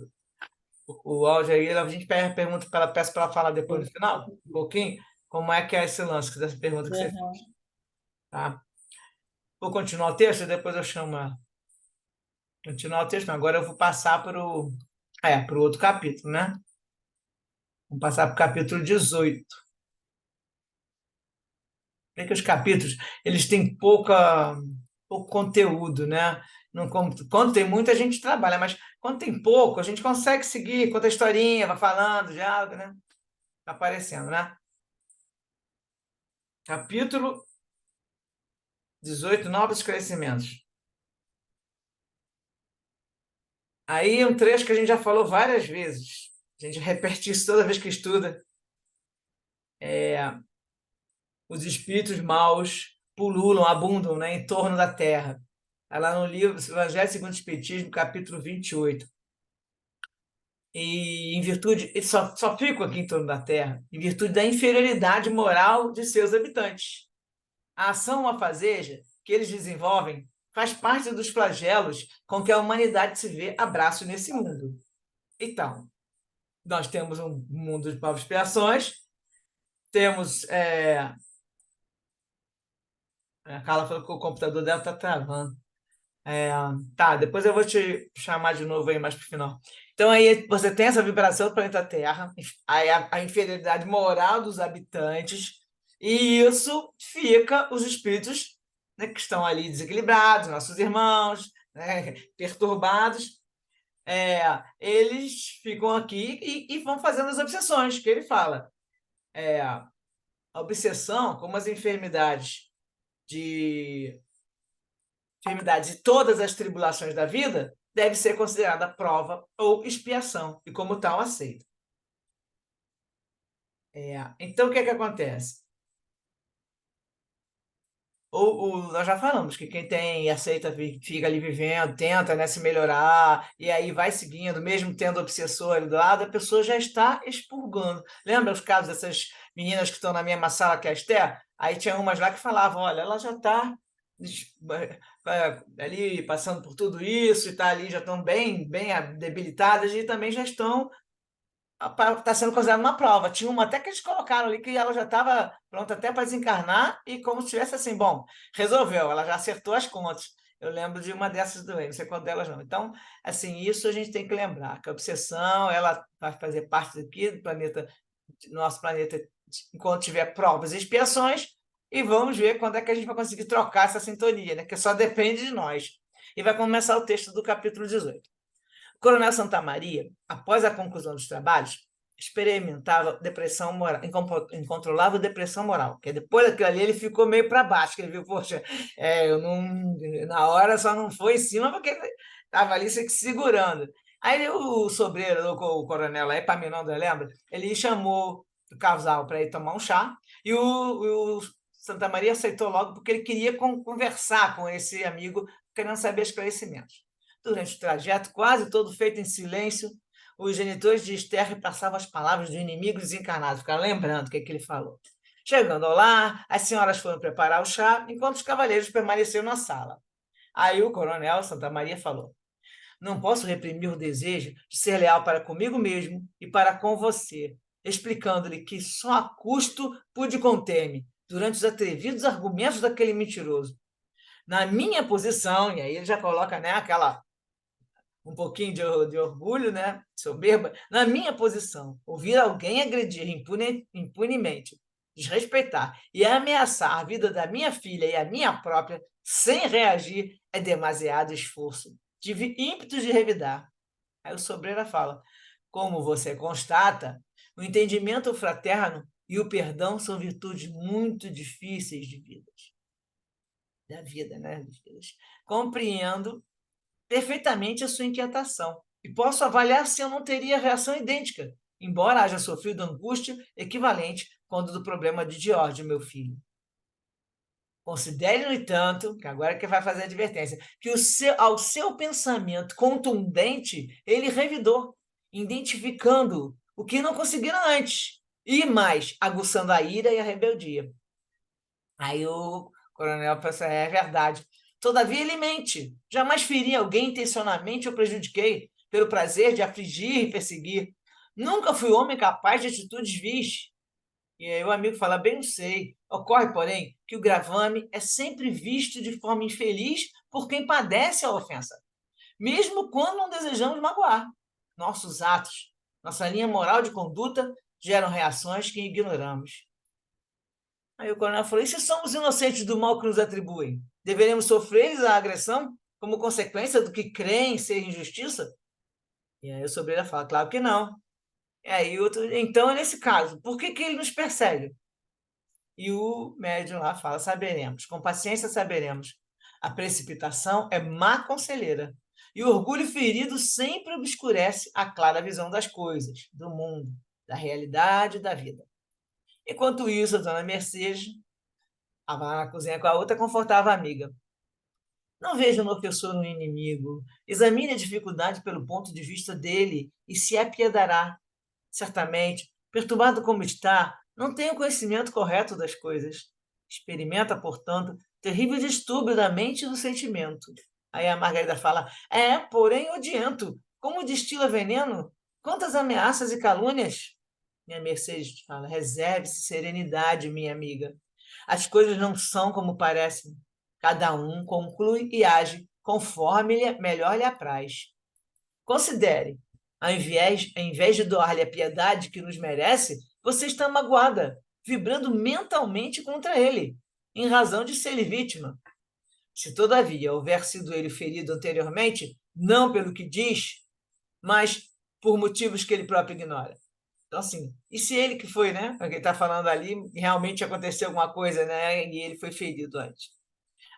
o áudio aí, a gente pergunta para ela, peço para ela falar depois no final, um pouquinho, como é que é esse lance dessa pergunta que você fez, Uhum. tá? Vou continuar o texto e depois eu chamo ela. Continuar o texto, não. Agora eu vou passar para o outro capítulo, né? Vamos passar para o capítulo 18. É que os capítulos, eles têm pouco conteúdo, né? Não, quando tem muito, a gente trabalha, mas quando tem pouco, a gente consegue seguir, conta a historinha, vai falando, diálogo, né? Tá aparecendo, né? Capítulo 18, novos esclarecimentos. Aí um trecho que a gente já falou várias vezes. A gente repete isso toda vez que estuda. Os espíritos maus pululam, abundam, né, em torno da Terra. Está lá no livro Evangelho segundo o Espiritismo, capítulo 28. E em virtude, eles só ficam aqui em torno da Terra, em virtude da inferioridade moral de seus habitantes. A ação afazeja que eles desenvolvem faz parte dos flagelos com que a humanidade se vê abraço nesse mundo. Então, nós temos um mundo de provas e expiações, temos. A Carla falou que o computador dela está travando. Tá, depois eu vou te chamar de novo aí mais para o final. Então, aí você tem essa vibração do planeta Terra, aí a inferioridade moral dos habitantes, e isso fica os espíritos, né, que estão ali desequilibrados, nossos irmãos, né, perturbados, eles ficam aqui e vão fazendo as obsessões, que ele fala. A obsessão, como as enfermidades e todas as tribulações da vida, deve ser considerada prova ou expiação, e como tal aceita. Então, o que é que acontece? Nós já falamos que quem tem e aceita, fica ali vivendo, tenta, né, se melhorar, e aí vai seguindo, mesmo tendo obsessor ali do lado, a pessoa já está expurgando. Lembra os casos dessas meninas que estão na mesma sala que a Esther? Aí tinha umas lá que falavam, olha, ela já está ali passando por tudo isso, e está ali, já estão bem, bem debilitadas, e também já estão está sendo considerada uma prova. Tinha uma até que eles colocaram ali que ela já estava pronta até para desencarnar e como se tivesse assim, bom, resolveu, ela já acertou as contas. Eu lembro de uma dessas doentes, não sei qual delas não. Então, assim, isso a gente tem que lembrar, que a obsessão, ela vai fazer parte aqui do planeta, do nosso planeta, enquanto tiver provas e expiações, e vamos ver quando é que a gente vai conseguir trocar essa sintonia, né? Que só depende de nós. E vai começar o texto do capítulo 18. O Coronel Santamaria, após a conclusão dos trabalhos, experimentava depressão moral, incontrolável depressão moral, que depois daquilo ali ele ficou meio para baixo, que ele viu, poxa, eu não, na hora só não foi em cima porque estava ali se segurando. Aí o sobreiro, o coronel Epaminondas, lembra? Ele chamou o casal para ir tomar um chá e o Santa Maria aceitou logo porque ele queria conversar com esse amigo, querendo saber esclarecimentos. Durante o trajeto, quase todo feito em silêncio, os genitores de Esther passavam as palavras do inimigo desencarnado, ficaram lembrando o que ele falou. Chegando ao lar, as senhoras foram preparar o chá, enquanto os cavalheiros permaneceram na sala. Aí o coronel Santa Maria falou: não posso reprimir o desejo de ser leal para comigo mesmo e para com você, explicando-lhe que só a custo pude conter-me durante os atrevidos argumentos daquele mentiroso. Na minha posição, e aí ele já coloca, né, aquela um pouquinho de orgulho, né, soberba, na minha posição, ouvir alguém agredir impunemente, desrespeitar e ameaçar a vida da minha filha e a minha própria sem reagir é demasiado esforço. Tive ímpetos de revidar. Aí o sobreira fala: como você constata, o entendimento fraterno e o perdão são virtudes muito difíceis da vida, né? Compreendo perfeitamente a sua inquietação e posso avaliar se eu não teria reação idêntica, embora haja sofrido angústia equivalente quando do problema de George, meu filho. Considere, no entanto, que agora é que vai fazer a advertência, que ao seu pensamento contundente, ele revidou, identificando o que não conseguiram antes, e mais, aguçando a ira e a rebeldia. Aí o coronel pensa, é verdade. Todavia ele mente. Jamais feri alguém intencionalmente ou prejudiquei, pelo prazer de afligir e perseguir. Nunca fui homem capaz de atitudes vis. E aí o amigo fala, bem, não sei. Ocorre, porém, que o gravame é sempre visto de forma infeliz por quem padece a ofensa, mesmo quando não desejamos magoar. Nossos atos, nossa linha moral de conduta geram reações que ignoramos. Aí o coronel falou, e se somos inocentes do mal que nos atribuem? Deveremos sofrer a agressão como consequência do que creem ser injustiça? E aí o sobreira fala, claro que não. E aí então, nesse caso, por que ele nos persegue? E o médium lá fala, saberemos, com paciência saberemos. A precipitação é má conselheira. E o orgulho ferido sempre obscurece a clara visão das coisas, do mundo, da realidade e da vida. Enquanto isso, a dona Mercedes estava na cozinha com a outra, confortava a amiga. Não veja no ofensor um inimigo. Examine a dificuldade pelo ponto de vista dele e se apiedará. Certamente, perturbado como está, não tem o conhecimento correto das coisas. Experimenta, portanto, terrível distúrbio da mente e do sentimento. Aí a Margarida fala, porém odiento. Como destila veneno? Quantas ameaças e calúnias? Minha Mercedes fala, reserve-se serenidade, minha amiga. As coisas não são como parecem. Cada um conclui e age conforme melhor lhe apraz. Considere, ao invés de doar-lhe a piedade que nos merece, você está magoada, vibrando mentalmente contra ele, em razão de ser-lhe vítima. Se, todavia, houver sido ele ferido anteriormente, não pelo que diz, mas por motivos que ele próprio ignora. Então, assim, e se ele que foi, né? Porque ele está falando ali, realmente aconteceu alguma coisa, né? E ele foi ferido antes.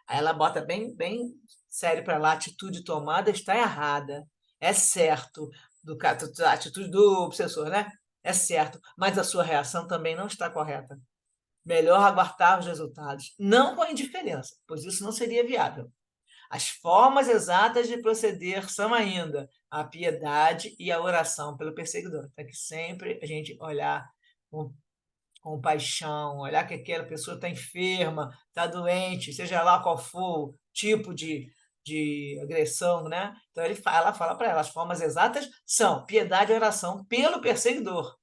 Aí ela bota bem, bem sério para lá, a atitude tomada está errada. É certo, a atitude do obsessor, né? É certo, mas a sua reação também não está correta. melhor aguardar os resultados, não com a indiferença, pois isso não seria viável. As formas exatas de proceder são ainda a piedade e a oração pelo perseguidor. Tem que sempre a gente olhar com compaixão, olhar que aquela pessoa está enferma, está doente, seja lá qual for o tipo de agressão, né? Então ela fala para ela, as formas exatas são piedade e oração pelo perseguidor,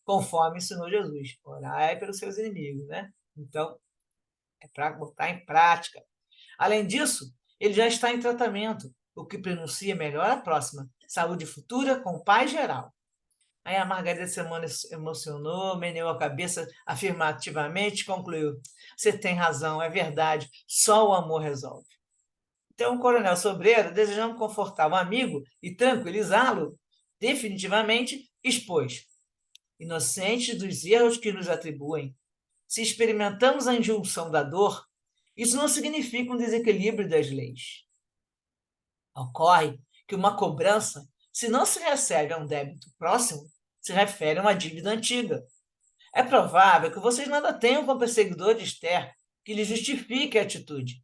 conforme ensinou Jesus. Orai pelos seus inimigos, né? Então, é para botar em prática. Além disso, ele já está em tratamento, o que pronuncia melhor a próxima. Saúde futura com paz geral. Aí a Margarida se emocionou, meneou a cabeça afirmativamente e concluiu: você tem razão, é verdade, só o amor resolve. Então, o coronel Sobreiro, desejando confortar o amigo e tranquilizá-lo, definitivamente expôs: inocentes dos erros que nos atribuem. Se experimentamos a injunção da dor, isso não significa um desequilíbrio das leis. Ocorre que uma cobrança, se não se recebe a um débito próximo, se refere a uma dívida antiga. É provável que vocês nada tenham com o perseguidor de Esther que lhe justifique a atitude.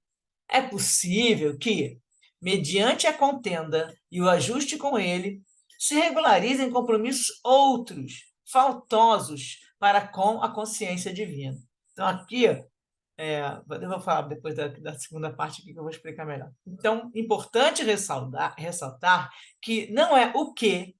É possível que, mediante a contenda e o ajuste com ele, se regularizem compromissos outros, faltosos para com a consciência divina. Então, aqui, eu vou falar depois da segunda parte aqui que eu vou explicar melhor. Então, importante ressaltar que não é o que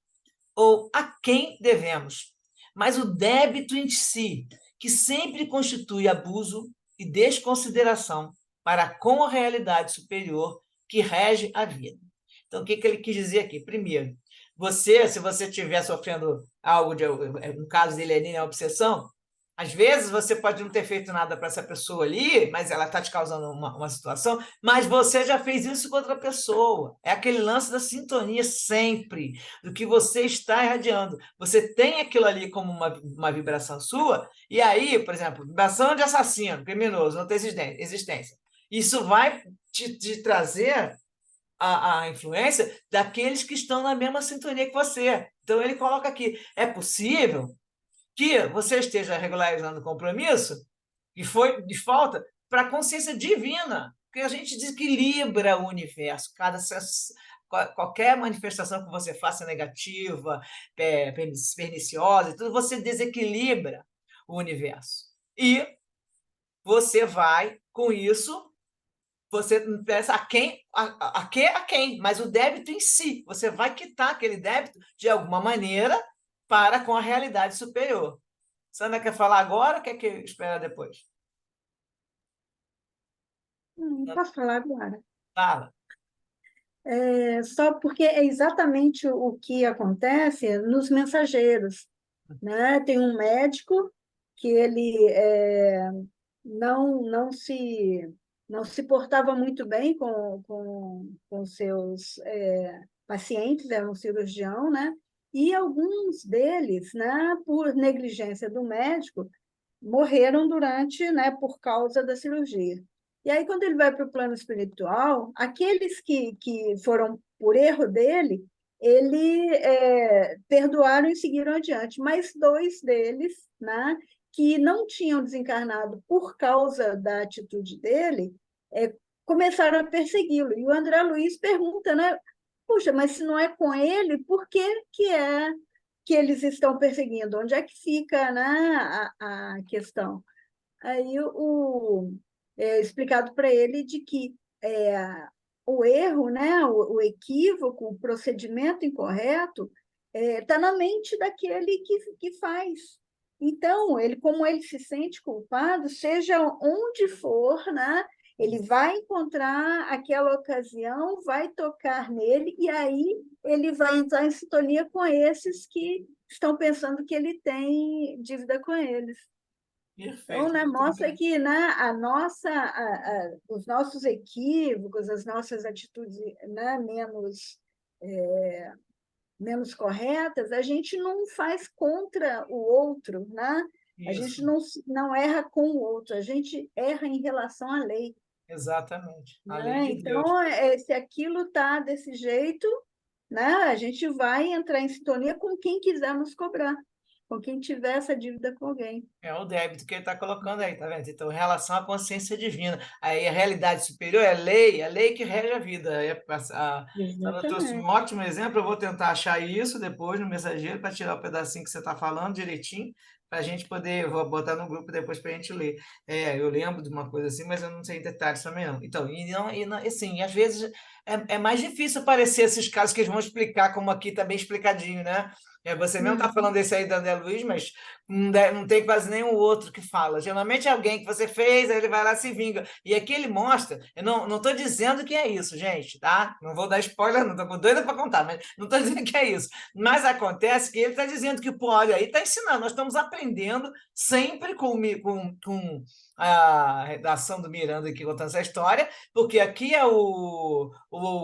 ou a quem devemos, mas o débito em si, que sempre constitui abuso e desconsideração para com a realidade superior que rege a vida. Então, o que ele quis dizer aqui? Primeiro, se você estiver sofrendo algo, no caso dele ali, a obsessão, às vezes você pode não ter feito nada para essa pessoa ali, mas ela está te causando uma situação, mas você já fez isso com outra pessoa. É aquele lance da sintonia sempre, do que você está irradiando. Você tem aquilo ali como uma vibração sua, e aí, por exemplo, vibração de assassino, criminoso, não tem existência. Isso vai te trazer a influência daqueles que estão na mesma sintonia que você. Então, ele coloca aqui: é possível que você esteja regularizando o compromisso que foi de falta para a consciência divina, porque a gente desequilibra o universo. Qualquer manifestação que você faça negativa, perniciosa, tudo, você desequilibra o universo. E você vai, com isso, você pensa a quem, mas o débito em si. Você vai quitar aquele débito de alguma maneira para com a realidade superior. Sandra quer falar agora ou quer que espera depois? Posso falar agora? Fala. Só porque é exatamente o que acontece nos mensageiros, né? Tem um médico que ele não se portava muito bem com seus pacientes, era um cirurgião, né? E alguns deles, né, por negligência do médico, morreram durante, né, por causa da cirurgia. E aí, quando ele vai para o plano espiritual, aqueles que foram por erro dele, ele perdoaram e seguiram adiante, mas dois deles, né, que não tinham desencarnado por causa da atitude dele, começaram a persegui-lo. E o André Luiz pergunta, né, puxa, mas se não é com ele, por que eles estão perseguindo? Onde é que fica, né, a questão? Aí é explicado para ele de que o erro, né, o equívoco, o procedimento incorreto está na mente daquele que faz. Então, como ele se sente culpado, seja onde for, né, ele vai encontrar aquela ocasião, vai tocar nele, e aí ele vai entrar em sintonia com esses que estão pensando que ele tem dívida com eles. Então, Perfeito. né, mostra que, né, os nossos equívocos, as nossas atitudes, né, menos corretas, a gente não faz contra o outro, né? A gente não erra com o outro, a gente erra em relação à lei. Exatamente. A lei Né? de Deus. Então, se aquilo está desse jeito, né, a gente vai entrar em sintonia com quem quiser nos cobrar. com quem tiver essa dívida com alguém. É o débito que ele está colocando aí, tá vendo? Então, em relação à consciência divina. Aí a realidade superior é a lei que rege a vida. Então, eu trouxe um Exatamente. ótimo exemplo, eu vou tentar achar isso depois no mensageiro para tirar o pedacinho que você está falando direitinho, para a gente poder, eu vou botar no grupo depois para a gente ler. Eu lembro de uma coisa assim, mas eu não sei em detalhes também não. Então, assim, às vezes é mais difícil aparecer esses casos que eles vão explicar, como aqui está bem explicadinho, né? Você mesmo está falando desse aí da André Luiz, mas não tem quase nenhum outro que fala. Geralmente é alguém que você fez, aí ele vai lá e se vinga. E aqui ele mostra, eu não estou dizendo que é isso, gente, tá? Não vou dar spoiler, não estou doida para contar, mas não estou dizendo que é isso. Mas acontece que ele está dizendo que, pô, olha aí, está ensinando, nós estamos aprendendo sempre com a redação do Miranda aqui contando essa história, porque aqui é o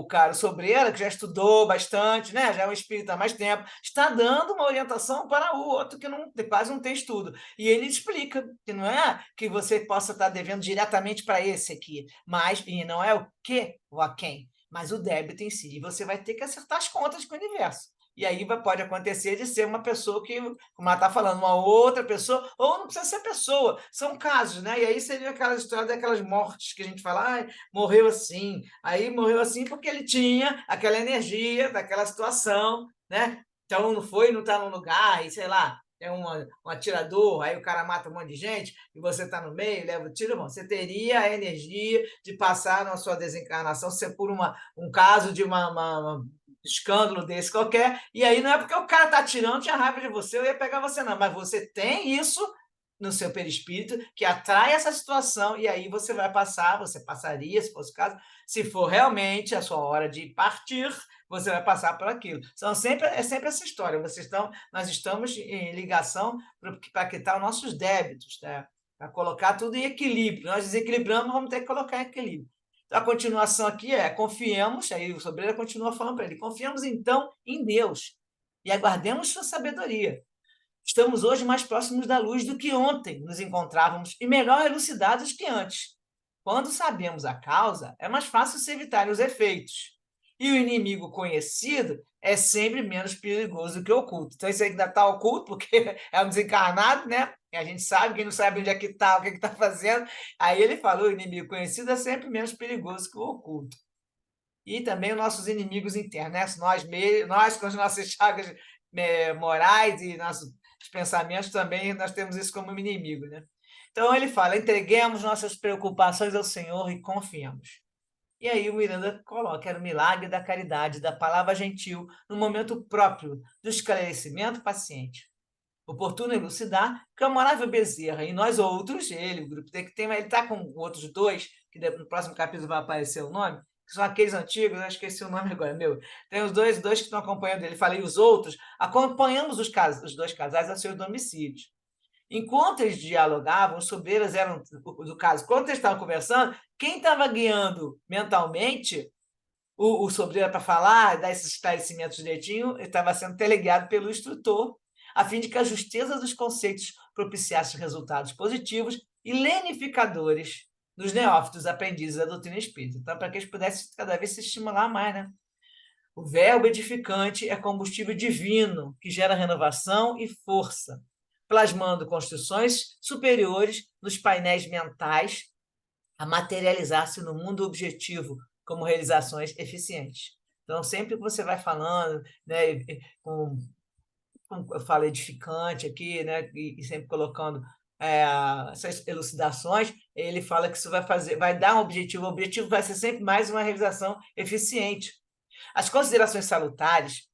cara Sobreira, que já estudou bastante, né? Já é um espírita há mais tempo, está dando uma orientação para o outro que quase não tem estudo. E ele explica que não é que você possa estar devendo diretamente para esse aqui, mas e não é o que ou a quem, mas o débito em si. E você vai ter que acertar as contas com o universo. E aí pode acontecer de ser uma pessoa que, como ela está falando, uma outra pessoa, ou não precisa ser pessoa, são casos, né? E aí seria aquela história daquelas mortes que a gente fala, morreu assim, aí morreu assim porque ele tinha aquela energia daquela situação, né? Então não está num lugar, e sei lá, é um atirador, aí o cara mata um monte de gente, e você está no meio, leva o tiro, bom, você teria a energia de passar na sua desencarnação, se por um caso de uma escândalo desse qualquer, e aí não é porque o cara está atirando, tinha raiva de você, eu ia pegar você não, mas você tem isso no seu perispírito que atrai essa situação, e aí você vai passar, você passaria, se fosse o caso, se for realmente a sua hora de partir, você vai passar por aquilo. É sempre essa história, nós estamos em ligação para quitar os nossos débitos, né? Para colocar tudo em equilíbrio. Nós desequilibramos, vamos ter que colocar em equilíbrio. A continuação aqui confiemos, aí o Sobreira continua falando para ele, confiamos então em Deus e aguardemos sua sabedoria. Estamos hoje mais próximos da luz do que ontem nos encontrávamos e melhor elucidados que antes. Quando sabemos a causa, é mais fácil se evitar os efeitos. E o inimigo conhecido é sempre menos perigoso que o oculto. Então, isso aí ainda está oculto, porque é um desencarnado, né? E a gente sabe, quem não sabe onde é que está, o que está fazendo. Aí ele falou: o inimigo conhecido é sempre menos perigoso que o oculto. E também os nossos inimigos internos, né? Nós com as nossas chagas morais e nossos pensamentos também, nós temos isso como inimigo, né? Então ele fala: entreguemos nossas preocupações ao Senhor e confiemos. E aí o Miranda coloca: era o milagre da caridade, da palavra gentil, no momento próprio do esclarecimento paciente. Oportuno elucidar que o amorável Bezerra e nós outros, ele, o grupo dele, ele está com outros dois, que no próximo capítulo vai aparecer o nome, que são aqueles antigos, eu esqueci o nome agora, tem os dois que estão acompanhando ele, falei os outros, acompanhamos os dois casais a seus domicílios. Enquanto eles dialogavam, os sobreiras eram, do caso, quando eles estavam conversando, quem estava guiando mentalmente o sobreiro para falar, dar esses esclarecimentos direitinho, estava sendo teleguiado pelo instrutor, a fim de que a justeza dos conceitos propiciasse resultados positivos e lenificadores nos neófitos aprendizes da doutrina espírita. Então, para que eles pudessem cada vez se estimular mais, né? O verbo edificante é combustível divino que gera renovação e força, plasmando construções superiores nos painéis mentais a materializar-se no mundo objetivo como realizações eficientes. Então, sempre que você vai falando, né, eu falo edificante aqui, né, e sempre colocando essas elucidações, ele fala que isso vai dar um objetivo, o objetivo vai ser sempre mais uma realização eficiente. As considerações salutares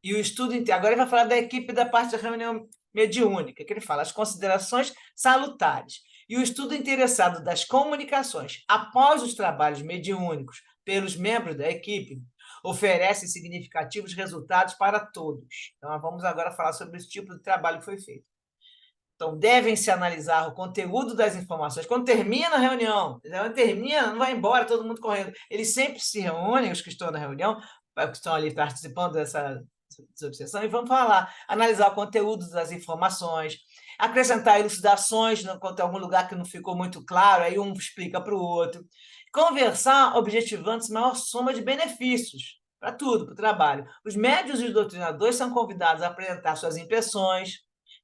e o estudo inteiro. Agora ele vai falar da equipe da parte da reunião mediúnica, que ele fala as considerações salutares e o estudo interessado das comunicações após os trabalhos mediúnicos pelos membros da equipe oferece significativos resultados para todos. Então, vamos agora falar sobre esse tipo de trabalho que foi feito. Então, devem-se analisar o conteúdo das informações. Quando termina a reunião, não vai embora todo mundo correndo. Eles sempre se reúnem, os que estão na reunião, que estão ali participando dessa obsessão, e vamos falar, analisar o conteúdo das informações, acrescentar elucidações quando tem algum lugar que não ficou muito claro, aí um explica para o outro. Conversar objetivando-se maior soma de benefícios para tudo, para o trabalho. Os médios e os doutrinadores são convidados a apresentar suas impressões,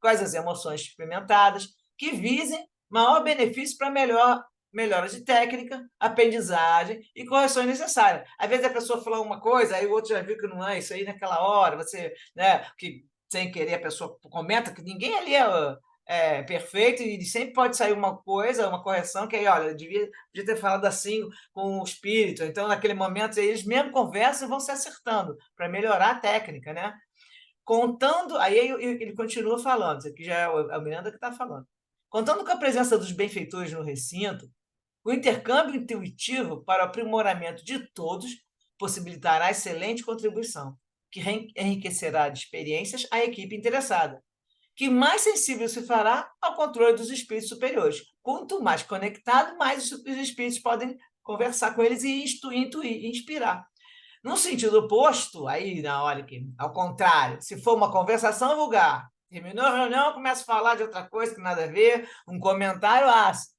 quais as emoções experimentadas, que visem maior benefício para melhora de técnica, aprendizagem e correções necessárias. Às vezes a pessoa fala uma coisa, aí o outro já viu que não é isso aí naquela hora, você, né, que sem querer a pessoa comenta que ninguém ali é perfeito e sempre pode sair uma coisa, uma correção que aí, olha, eu podia ter falado assim com o espírito. Então, naquele momento, eles mesmo conversam e vão se acertando para melhorar a técnica, né? Contando, aí ele continua falando, isso aqui já é o Miranda que está falando. Contando com a presença dos benfeitores no recinto, o intercâmbio intuitivo para o aprimoramento de todos possibilitará excelente contribuição, que enriquecerá de experiências a equipe interessada, que mais sensível se fará ao controle dos espíritos superiores. Quanto mais conectado, mais os espíritos podem conversar com eles e intuir, inspirar. No sentido oposto, aí, na hora que, ao contrário, se for uma conversação vulgar, terminou a reunião, começa a falar de outra coisa que nada a ver, um comentário ácido,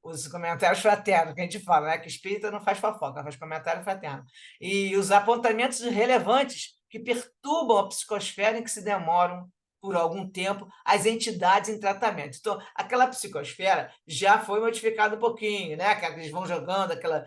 os comentários fraternos, que a gente fala, né? Que espírita não faz fofoca, faz comentário fraterno. E os apontamentos relevantes que perturbam a psicosfera em que se demoram por algum tempo as entidades em tratamento. Então, aquela psicosfera já foi modificada um pouquinho, né? Que eles vão jogando aquela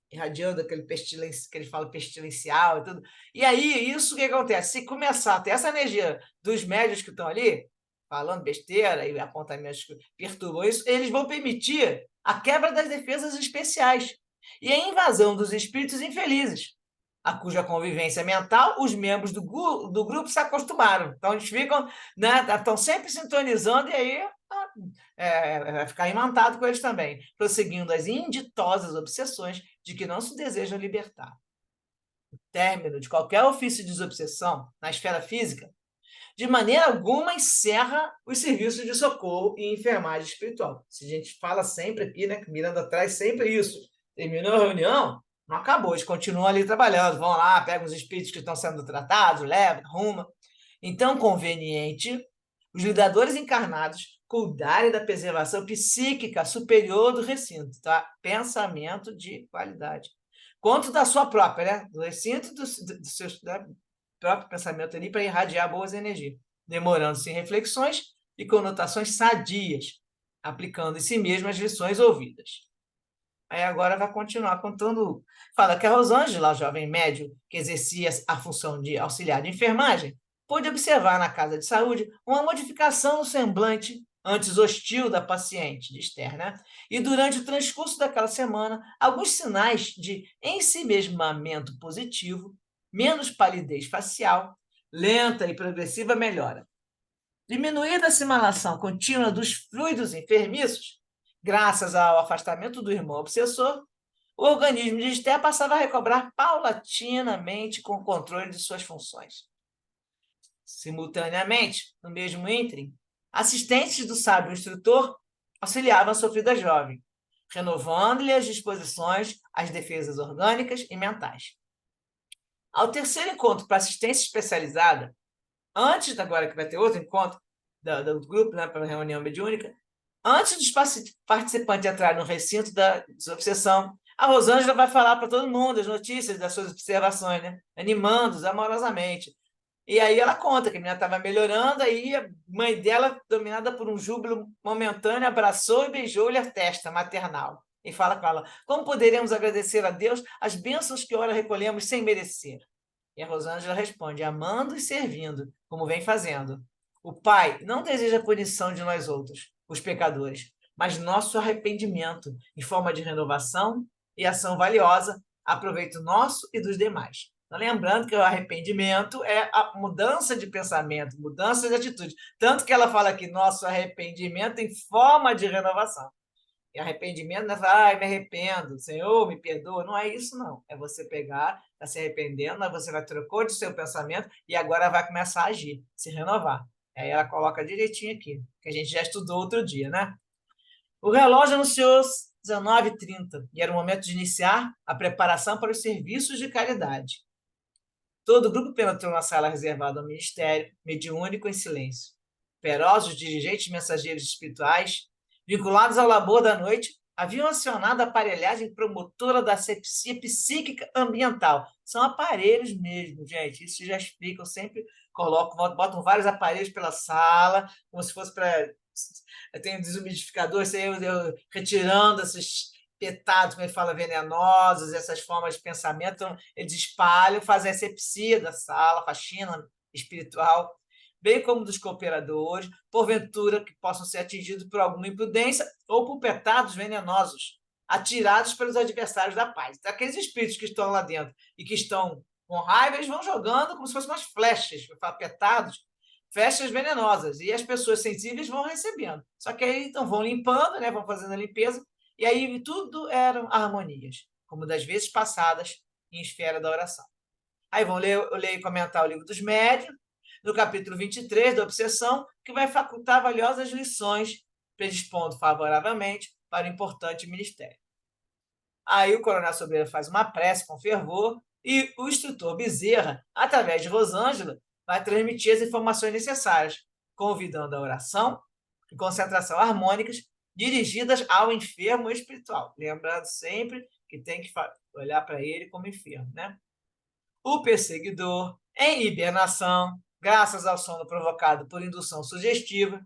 irradiando aquele pestilência, que ele fala pestilencial e tudo. E aí, isso que acontece? Se começar a ter essa energia dos médios que estão ali, falando besteira e apontamentos que perturbam isso, eles vão permitir a quebra das defesas especiais e a invasão dos espíritos infelizes, a cuja convivência mental os membros do grupo se acostumaram. Então, eles ficam, né, estão sempre sintonizando e aí vai ficar imantado com eles também, prosseguindo as inditosas obsessões de que não se deseja libertar. O término de qualquer ofício de desobsessão na esfera física, de maneira alguma, encerra os serviços de socorro e enfermagem espiritual. Se a gente fala sempre aqui, né, que Miranda traz sempre isso. Terminou a reunião, não acabou, eles continuam ali trabalhando, vão lá, pegam os espíritos que estão sendo tratados, levam, arrumam. Então, conveniente os lidadores encarnados cuidarem da preservação psíquica superior do recinto, tá? Pensamento de qualidade. Quanto da sua própria, né? Do recinto do seu próprio pensamento ali para irradiar boas energias, demorando-se em reflexões e conotações sadias, aplicando em si mesmo as lições ouvidas. Aí agora vai continuar contando. Fala que a Rosângela, jovem médio que exercia a função de auxiliar de enfermagem, pôde observar na casa de saúde uma modificação no semblante antes hostil da paciente, de Esther, né? E durante o transcurso daquela semana, alguns sinais de ensimesmamento positivo, menos palidez facial, lenta e progressiva melhora. Diminuída a assimilação contínua dos fluidos enfermiços, graças ao afastamento do irmão obsessor, o organismo de Esther passava a recobrar paulatinamente com o controle de suas funções. Simultaneamente, no mesmo ínterim, assistentes do sábio instrutor auxiliavam a sofrida jovem, renovando-lhe as disposições, as defesas orgânicas e mentais. Ao terceiro encontro para assistência especializada, antes agora que vai ter outro encontro do grupo, né, para a reunião mediúnica, antes dos participantes entrarem no recinto da desobsessão, a Rosângela vai falar para todo mundo as notícias das suas observações, né, animando-os amorosamente. E aí ela conta que a menina estava melhorando, aí a mãe dela, dominada por um júbilo momentâneo, abraçou e beijou-lhe a testa maternal. E fala com ela, como poderemos agradecer a Deus as bênçãos que ora recolhemos sem merecer? E a Rosângela responde, amando e servindo, como vem fazendo. O Pai não deseja a punição de nós outros, os pecadores, mas nosso arrependimento em forma de renovação e ação valiosa, aproveito nosso e dos demais. Lembrando que o arrependimento é a mudança de pensamento, mudança de atitude. Tanto que ela fala aqui, nosso arrependimento em forma de renovação. E arrependimento não é falar, me arrependo, Senhor, me perdoa. Não é isso, não. É você pegar, está se arrependendo, aí você vai trocou de seu pensamento e agora vai começar a agir, se renovar. Aí ela coloca direitinho aqui, que a gente já estudou outro dia, né? O relógio anunciou 19h30 e era o momento de iniciar a preparação para os serviços de caridade. Todo o grupo penetrou na sala reservada ao ministério, mediúnico em silêncio. Ferozes dirigentes mensageiros espirituais, vinculados ao labor da noite, haviam acionado a aparelhagem promotora da asepsia psíquica ambiental. São aparelhos mesmo, gente. Isso já explicam sempre botam vários aparelhos pela sala, como se fosse para... Tem um desumidificador, eu retirando esses petados, como ele fala, venenosos, essas formas de pensamento, então, eles espalham, fazem asepsia da sala, faxina espiritual, bem como dos cooperadores, porventura que possam ser atingidos por alguma imprudência ou por petados venenosos, atirados pelos adversários da paz. Então, aqueles espíritos que estão lá dentro e que estão com raiva, eles vão jogando como se fossem umas flechas, petados, flechas venenosas, e as pessoas sensíveis vão recebendo. Só que aí então vão limpando, né, vão fazendo a limpeza, e aí tudo eram harmonias, como das vezes passadas em esfera da oração. Aí vão ler e comentar o livro dos médiuns, no capítulo 23 da Obsessão, que vai facultar valiosas lições, predispondo favoravelmente para o importante ministério. Aí o coronel Sobreira faz uma prece com fervor e o instrutor Bezerra, através de Rosângela, vai transmitir as informações necessárias, convidando a oração e concentração harmônicas dirigidas ao enfermo espiritual. Lembrando sempre que tem que olhar para ele como enfermo, né? O perseguidor, em hibernação, graças ao sono provocado por indução sugestiva,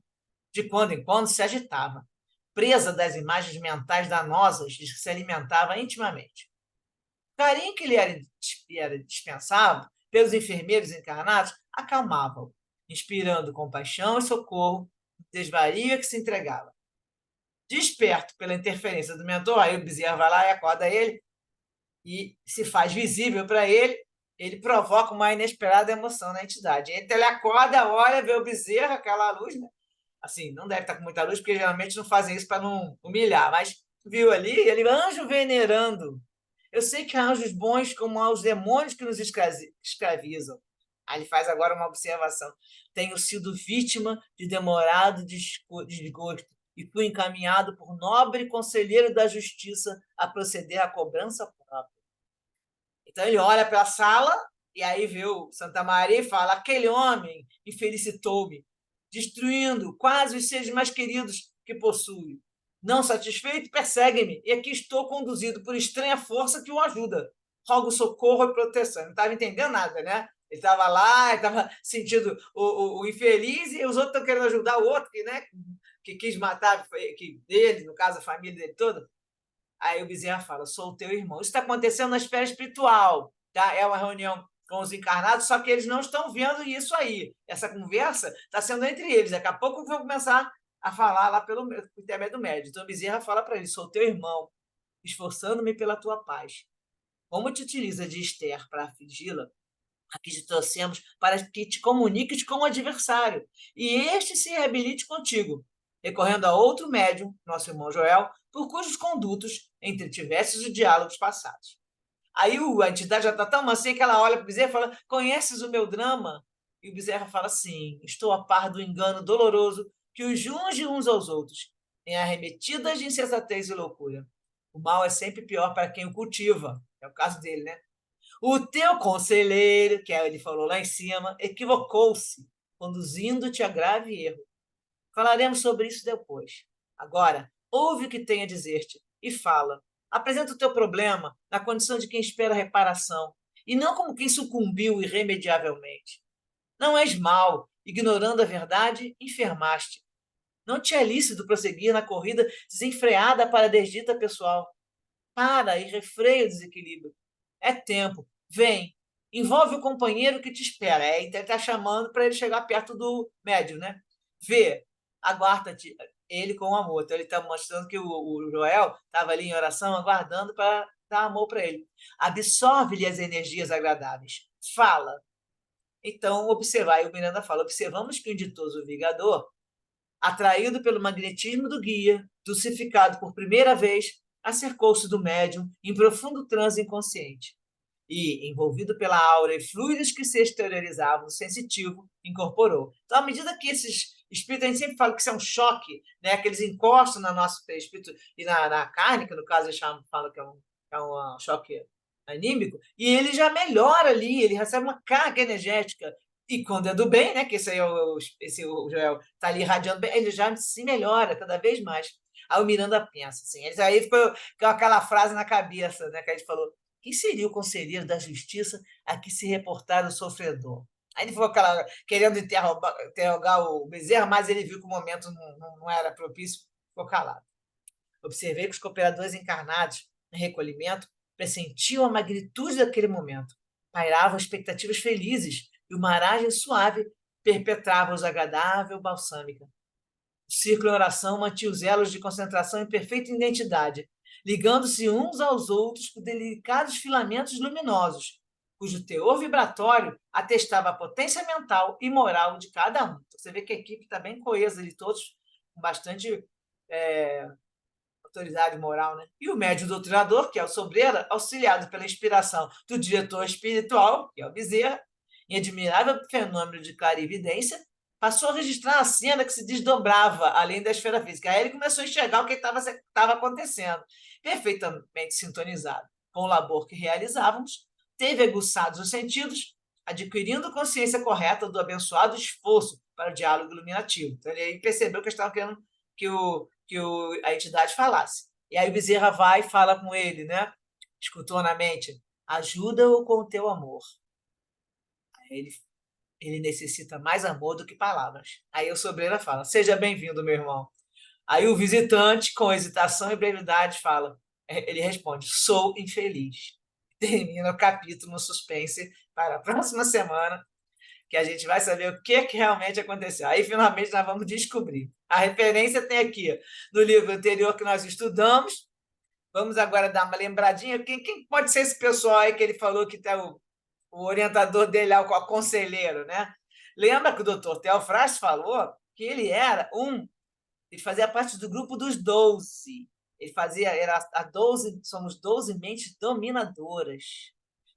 de quando em quando se agitava, presa das imagens mentais danosas de que se alimentava intimamente. O carinho que lhe era dispensado pelos enfermeiros encarnados acalmava-o, inspirando compaixão e socorro no desvario a que se entregava. Desperto pela interferência do mentor, aí o Bezerra vai lá e acorda ele e se faz visível para ele, ele provoca uma inesperada emoção na entidade. Então ele acorda, olha, vê o Bezerra, aquela luz, né? Assim, não deve estar com muita luz, porque geralmente não fazem isso para não humilhar, mas viu ali, ele anjo venerando. Eu sei que há anjos bons como há os demônios que nos escravizam. Aí ele faz agora uma observação. Tenho sido vítima de demorado desgosto e fui encaminhado por nobre conselheiro da justiça a proceder à cobrança própria. Então ele olha para a sala e aí vê o Santa Maria e fala: aquele homem infelicitou-me, destruindo quase os seres mais queridos que possui. Não satisfeito, persegue-me, e aqui estou conduzido por estranha força que o ajuda. Rogo socorro e proteção. Não estava entendendo nada, né? Ele estava lá, ele estava sentindo o infeliz, e os outros estão querendo ajudar o outro, que quis matar ele, no caso, a família dele toda. Aí o Bezerra fala: sou o teu irmão. Isso está acontecendo na esfera espiritual, tá? É uma reunião com os encarnados, só que eles não estão vendo isso aí. Essa conversa está sendo entre eles. Daqui a pouco vão começar a falar lá pelo intermédio do médium. Então, Bezerra fala para ele: sou teu irmão, esforçando-me pela tua paz. Como te utiliza de Esther para afligi-la, aqui te trouxemos para que te comuniques com o adversário e este se reabilite contigo, recorrendo a outro médium, nosso irmão Joel, por cujos condutos entretivesses os diálogos passados. Aí a entidade já está tão assim que ela olha para o Bezerra e fala: conheces o meu drama? E o Bezerra fala: sim, estou a par do engano doloroso que os unge uns aos outros, em arremetidas de insensatez e loucura. O mal é sempre pior para quem o cultiva. É o caso dele, né? O teu conselheiro, que ele falou lá em cima, equivocou-se, conduzindo-te a grave erro. Falaremos sobre isso depois. Agora, ouve o que tenho a dizer-te e fala. Apresenta o teu problema na condição de quem espera reparação e não como quem sucumbiu irremediavelmente. Não és mau, ignorando a verdade, enfermaste. Não te é lícito prosseguir na corrida desenfreada para a desdita pessoal. Para e refreia o desequilíbrio. É tempo. Vem. Envolve o companheiro que te espera. Ele está chamando para ele chegar perto do médium, né? Vê. Aguarda-te ele com amor. Então, ele está mostrando que o Joel estava ali em oração, aguardando para dar amor para ele. Absorve-lhe as energias agradáveis. Fala. Então, observar. E o Miranda fala: observamos que o inditoso vigador, atraído pelo magnetismo do guia, dulcificado por primeira vez, acercou-se do médium em profundo transe inconsciente e, envolvido pela aura e fluidos que se exteriorizavam no sensitivo, incorporou. Então, à medida que esses espíritos, a gente sempre fala que isso é um choque, né? Que eles encostam no nosso espírito e na carne, que no caso eles falam que é um choque anímico, e ele já melhora ali, ele recebe uma carga energética. E quando é do bem, né? Que esse aí o Joel está ali irradiando bem, ele já se melhora cada vez mais. Aí o Miranda pensa assim, aí ficou com aquela frase na cabeça, né? Que a gente falou: quem seria o conselheiro da justiça a que se reportar o sofredor? Aí ele falou querendo interrogar o Bezerra, mas ele viu que o momento não era propício, ficou calado. Observei que os cooperadores encarnados em recolhimento pressentiam a magnitude daquele momento. Pairavam expectativas felizes e uma aragem suave perpetrava-os agradável balsâmica. O círculo em oração mantinha os elos de concentração em perfeita identidade, ligando-se uns aos outros por delicados filamentos luminosos, cujo teor vibratório atestava a potência mental e moral de cada um. Então, você vê que a equipe está bem coesa, ali, todos com bastante autoridade moral, né? E o médio doutrinador, que é o Sobreira, auxiliado pela inspiração do diretor espiritual, que é o Bezerra, em admirável fenômeno de clarividência, passou a registrar a cena que se desdobrava além da esfera física. Aí ele começou a enxergar o que estava acontecendo, perfeitamente sintonizado com o labor que realizávamos, teve aguçados os sentidos, adquirindo consciência correta do abençoado esforço para o diálogo iluminativo. Então, ele percebeu que estava querendo a entidade falasse. E aí o Bezerra vai e fala com ele, né? Escutou na mente, ajuda-o com o teu amor. Aí ele necessita mais amor do que palavras. Aí o Sobreira fala, seja bem-vindo, meu irmão. Aí o visitante, com hesitação e brevidade, ele responde, sou infeliz. Termina o capítulo no suspense para a próxima semana, que a gente vai saber o que realmente aconteceu. Aí, finalmente, nós vamos descobrir. A referência tem aqui no livro anterior que nós estudamos. Vamos agora dar uma lembradinha. Quem pode ser esse pessoal aí que ele falou que está o orientador dele, o conselheiro, né? Lembra que o doutor Theophrastos falou que ele fazia parte do grupo dos 12. Somos 12 mentes dominadoras.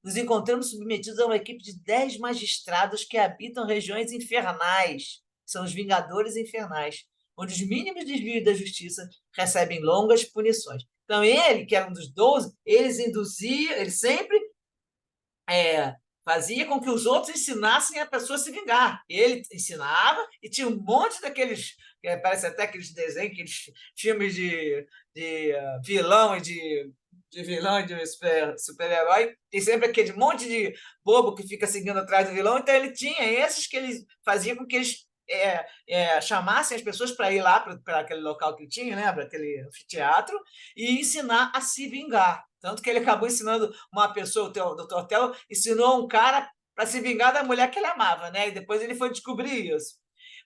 Nos encontramos submetidos a uma equipe de 10 magistrados que habitam regiões infernais, são os vingadores infernais, onde os mínimos desvios da justiça recebem longas punições. Então, ele, que era um dos 12, ele sempre fazia com que os outros ensinassem a pessoa a se vingar. Ele ensinava e tinha um monte daqueles, parece até aqueles desenhos, aqueles filmes de vilão e de super-herói, tem sempre aquele monte de bobo que fica seguindo atrás do vilão, então ele tinha esses que ele fazia com que eles chamassem as pessoas para ir lá para aquele local que ele tinha, né, para aquele anfiteatro, e ensinar a se vingar. Tanto que ele acabou ensinando uma pessoa, o Dr. Otelo, ensinou um cara para se vingar da mulher que ele amava, né? E depois ele foi descobrir isso.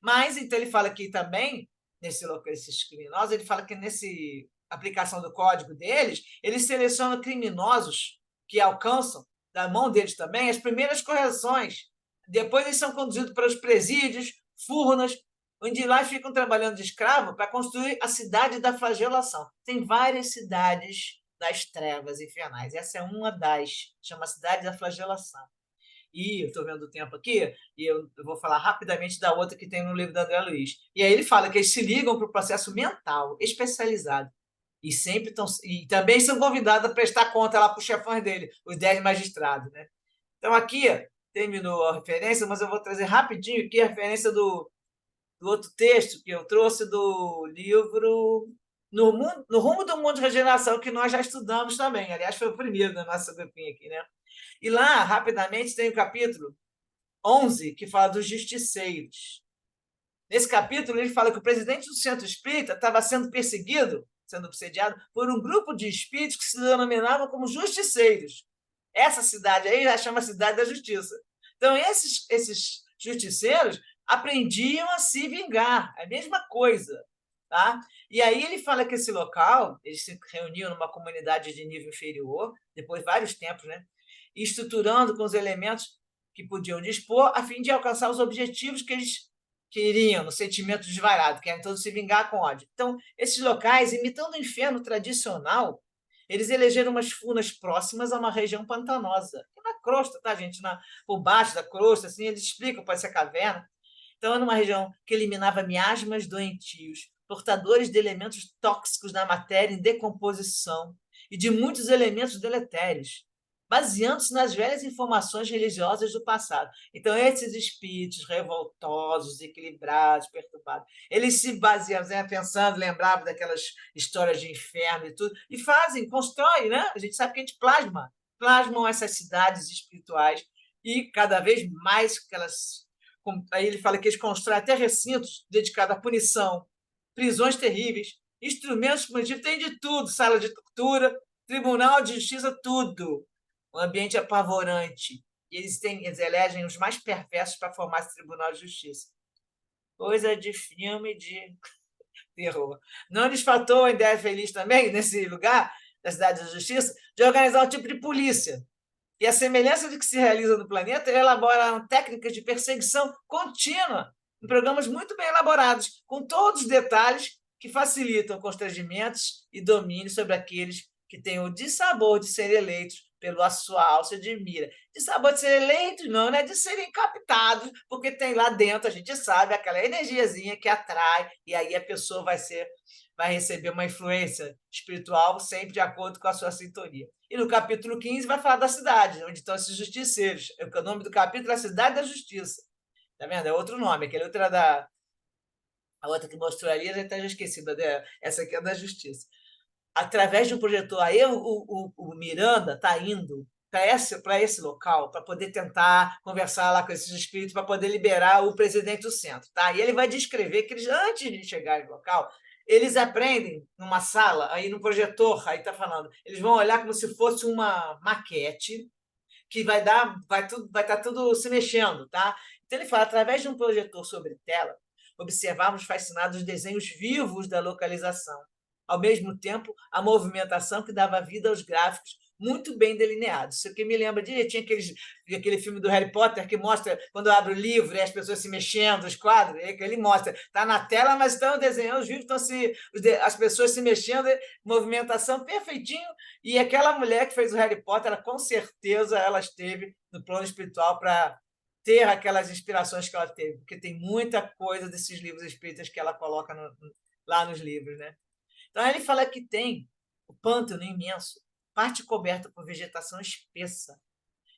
Mas, então, ele fala aqui também, nesses criminosos, ele fala que nesse aplicação do código deles, eles selecionam criminosos que alcançam, da mão deles também, as primeiras correções. Depois eles são conduzidos para os presídios, furnas, onde lá ficam trabalhando de escravo para construir a cidade da flagelação. Tem várias cidades das trevas infernais. Essa é uma das, chama Cidade da Flagelação. E eu estou vendo o tempo aqui, e eu vou falar rapidamente da outra que tem no livro da André Luiz. E aí ele fala que eles se ligam para o processo mental especializado. E também são convidados a prestar conta lá para os chefões dele, os 10 magistrados. Né? Então, aqui terminou a referência, mas eu vou trazer rapidinho aqui a referência do outro texto que eu trouxe do livro No Rumo do Mundo de Regeneração, que nós já estudamos também. Aliás, foi o primeiro da nossa grupinha aqui, né? E lá, rapidamente, tem o capítulo 11, que fala dos justiceiros. Nesse capítulo, ele fala que o presidente do Centro Espírita estava sendo perseguido, sendo obsediado, por um grupo de espíritos que se denominavam como justiceiros. Essa cidade aí já chama Cidade da Justiça. Então, esses justiceiros aprendiam a se vingar, a mesma coisa. Tá? E aí ele fala que esse local, eles se reuniam numa comunidade de nível inferior, depois de vários tempos, né? E estruturando com os elementos que podiam dispor, a fim de alcançar os objetivos que eles queriam, no sentimento desvairado, que era então se vingar com ódio. Então, esses locais, imitando o inferno tradicional, eles elegeram umas furnas próximas a uma região pantanosa, na crosta, tá, gente? Por baixo da crosta, assim, eles explicam, pode ser caverna. Então, era uma região que eliminava miasmas doentios, portadores de elementos tóxicos na matéria em decomposição e de muitos elementos deletérios, baseando-se nas velhas informações religiosas do passado. Então, esses espíritos revoltosos, desequilibrados, perturbados, eles se baseam, pensando, lembravam daquelas histórias de inferno e tudo, e constroem, né? A gente sabe que a gente plasmam essas cidades espirituais e cada vez mais que elas... Aí ele fala que eles constroem até recintos dedicados à punição, prisões terríveis, instrumentos punitivos, tem de tudo, sala de tortura, tribunal de justiça, tudo. Um ambiente apavorante. E eles elegem os mais perversos para formar esse tribunal de justiça. Coisa de filme de terror. Não lhes faltou a ideia feliz também, nesse lugar, da Cidade da Justiça, de organizar um tipo de polícia. E a semelhança do que se realiza no planeta, elaboraram técnicas de perseguição contínua, em programas muito bem elaborados, com todos os detalhes que facilitam constrangimentos e domínio sobre aqueles que têm o dissabor de ser eleitos pela sua alça de mira. Dissabor de ser eleitos, não é de serem captados, porque tem lá dentro, a gente sabe, aquela energiazinha que atrai, e aí a pessoa vai receber uma influência espiritual sempre de acordo com a sua sintonia. E no capítulo 15 vai falar da cidade, onde estão esses justiceiros. O nome do capítulo é a Cidade da Justiça. Está vendo? É outro nome. Aquele outro era a outra que mostrou ali, a gente já esquecida. Essa aqui é da Justiça. Através de um projetor, aí o Miranda está indo para esse local para poder tentar conversar lá com esses espíritos, para poder liberar o presidente do centro. Tá? E ele vai descrever que eles, antes de chegar no local, eles aprendem numa sala, aí no projetor, aí está falando, eles vão olhar como se fosse uma maquete que vai estar tudo se mexendo, tá? Então ele fala, através de um projetor sobre tela, observávamos fascinados os desenhos vivos da localização. Ao mesmo tempo, a movimentação que dava vida aos gráficos muito bem delineados. Isso aqui me lembra direitinho aquele filme do Harry Potter que mostra quando abre o livro e as pessoas se mexendo, os quadros, que ele mostra. Está na tela, mas estão desenhando os vivos, as pessoas se mexendo, movimentação perfeitinho. E aquela mulher que fez o Harry Potter, com certeza ela esteve no plano espiritual para ter aquelas inspirações que ela teve, porque tem muita coisa desses livros espíritas que ela coloca lá nos livros, né? Então, ele fala que tem o pântano imenso, parte coberta por vegetação espessa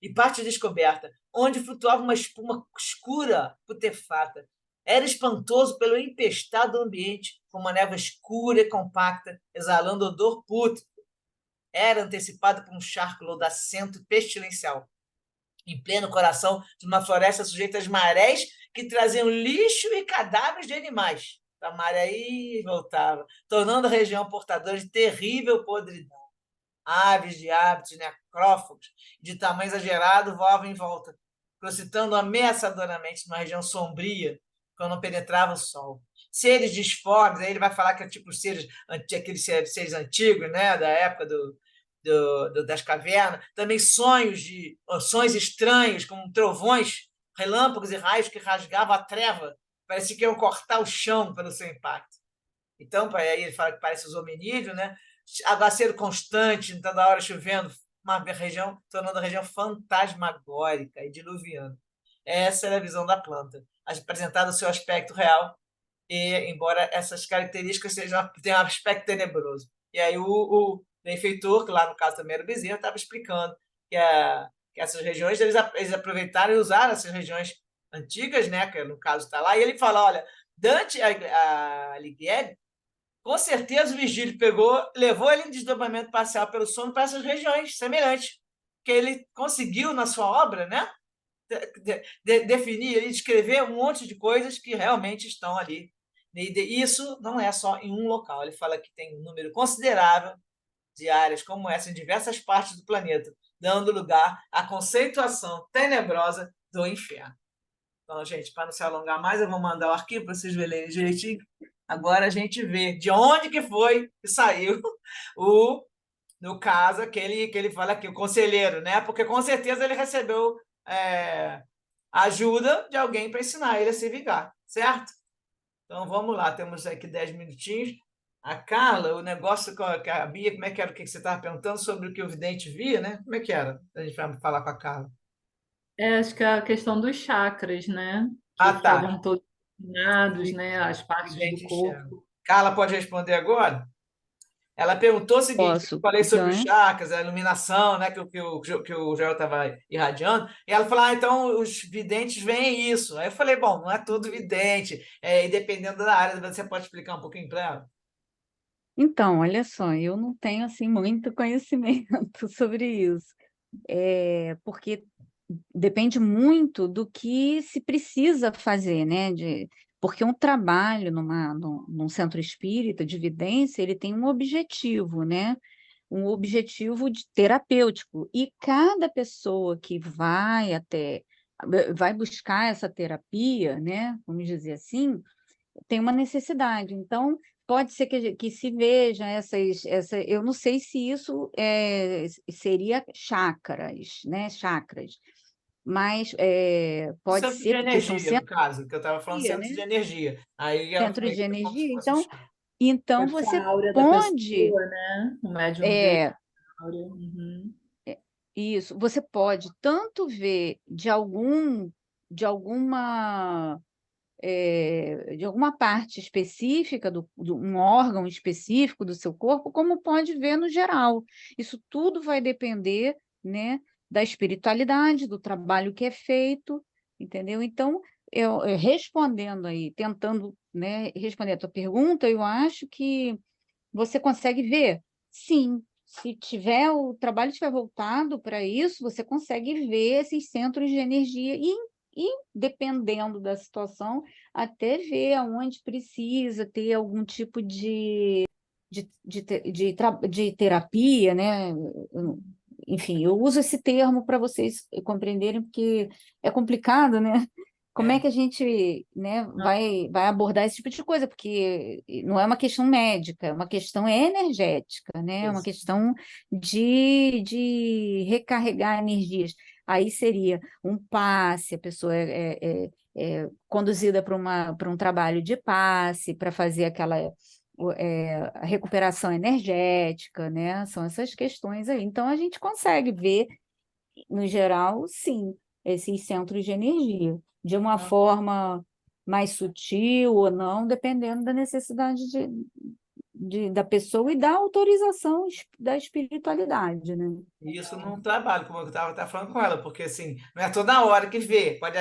e parte descoberta, onde flutuava uma espuma escura, putefata. Era espantoso pelo empestado ambiente, com uma névoa escura e compacta, exalando odor pútrido. Era antecipado por um charco lodacento pestilencial, em pleno coração de uma floresta sujeita às marés que traziam lixo e cadáveres de animais. A maré ia e voltava, tornando a região portadora de terrível podridão. Aves de hábitos necrófagos, de tamanho exagerado, voavam em volta, crocitando ameaçadoramente numa região sombria, quando não penetrava o sol. Seres disformes, aí ele vai falar que é tipo aqueles seres antigos, né, da época das cavernas, também sonhos estranhos, como trovões, relâmpagos e raios que rasgavam a treva, parecia que iam cortar o chão pelo seu impacto. Então, aí ele fala que parece os hominídeos, né? Aguaceiro constante, toda hora chovendo, tornando a região fantasmagórica e diluviana. Essa era a visão da planta, apresentada o seu aspecto real, e embora essas características tenham um aspecto tenebroso. E aí o benfeitor, que lá no caso também era o Bezerra, estava explicando que essas regiões, eles aproveitaram e usaram essas regiões antigas, né, que no caso está lá, e ele fala, olha, Dante Alighieri, com certeza o Virgílio levou ele em desdobramento parcial pelo sono para essas regiões semelhantes, que ele conseguiu na sua obra, né, definir e descrever um monte de coisas que realmente estão ali. E isso não é só em um local, ele fala que tem um número considerável de áreas como essa em diversas partes do planeta, dando lugar à conceituação tenebrosa do inferno. Então, gente, para não se alongar mais, eu vou mandar o arquivo para vocês verem direitinho. Agora a gente vê de onde que foi que saiu no caso, que ele fala aqui, o conselheiro, né? Porque com certeza ele recebeu ajuda de alguém para ensinar ele a se vingar, certo? Então vamos lá, temos aqui 10 minutinhos. A Carla, o negócio com a Bia, como é que era o que você estava perguntando sobre o que o vidente via, né? Como é que era? A gente vai falar com a Carla. Acho que é a questão dos chakras, né? Que Ah, tá. foram todos iluminados, né? As partes do corpo. Carla pode responder agora? Ela perguntou o seguinte: Posso. eu falei sobre os Então, chakras, a iluminação, né, que o Joel estava irradiando, e ela falou: então os videntes veem isso. Aí eu falei: bom, não é todo vidente, e dependendo da área, você pode explicar um pouquinho para ela? Então, olha só, eu não tenho assim muito conhecimento sobre isso, porque depende muito do que se precisa fazer, né? Porque um trabalho num centro espírita de evidência, ele tem um objetivo, né? Um objetivo terapêutico. E cada pessoa que vai buscar essa terapia, né? Vamos dizer assim, tem uma necessidade. Então, pode ser que se veja eu não sei se isso seria chakras, né? Chakras, mas pode Centro de ser porque são energia, no centros caso, que eu estava falando de energia, centro de né? energia. Aí ela Centros falei de que é como se energia. fosse um Então Pode ser você a áurea da pode, pessoa, né? O médium vê é, a áurea. Uhum. isso, você pode tanto ver de alguma parte específica, de um órgão específico do seu corpo, como pode ver no geral. Isso tudo vai depender, né, da espiritualidade, do trabalho que é feito, entendeu? Então, eu respondendo aí, tentando, né, responder a tua pergunta, eu acho que você consegue ver? Sim. Se o trabalho estiver voltado para isso, você consegue ver esses centros de energia e dependendo da situação, até ver aonde precisa ter algum tipo de terapia, né? Enfim, eu uso esse termo para vocês compreenderem, porque é complicado, né? Como é É, que a gente, né, vai abordar esse tipo de coisa? Porque não é uma questão médica, é uma questão energética, né? É uma isso. questão de recarregar energias. Aí seria um passe, a pessoa é conduzida para um trabalho de passe, para fazer a recuperação energética, né? São essas questões aí. Então, a gente consegue ver no geral, sim, esses centros de energia, de uma forma mais sutil ou não, dependendo da necessidade da pessoa e da autorização da espiritualidade, né? Isso num trabalho, como eu estava falando com ela, porque assim, não é toda hora que vê, pode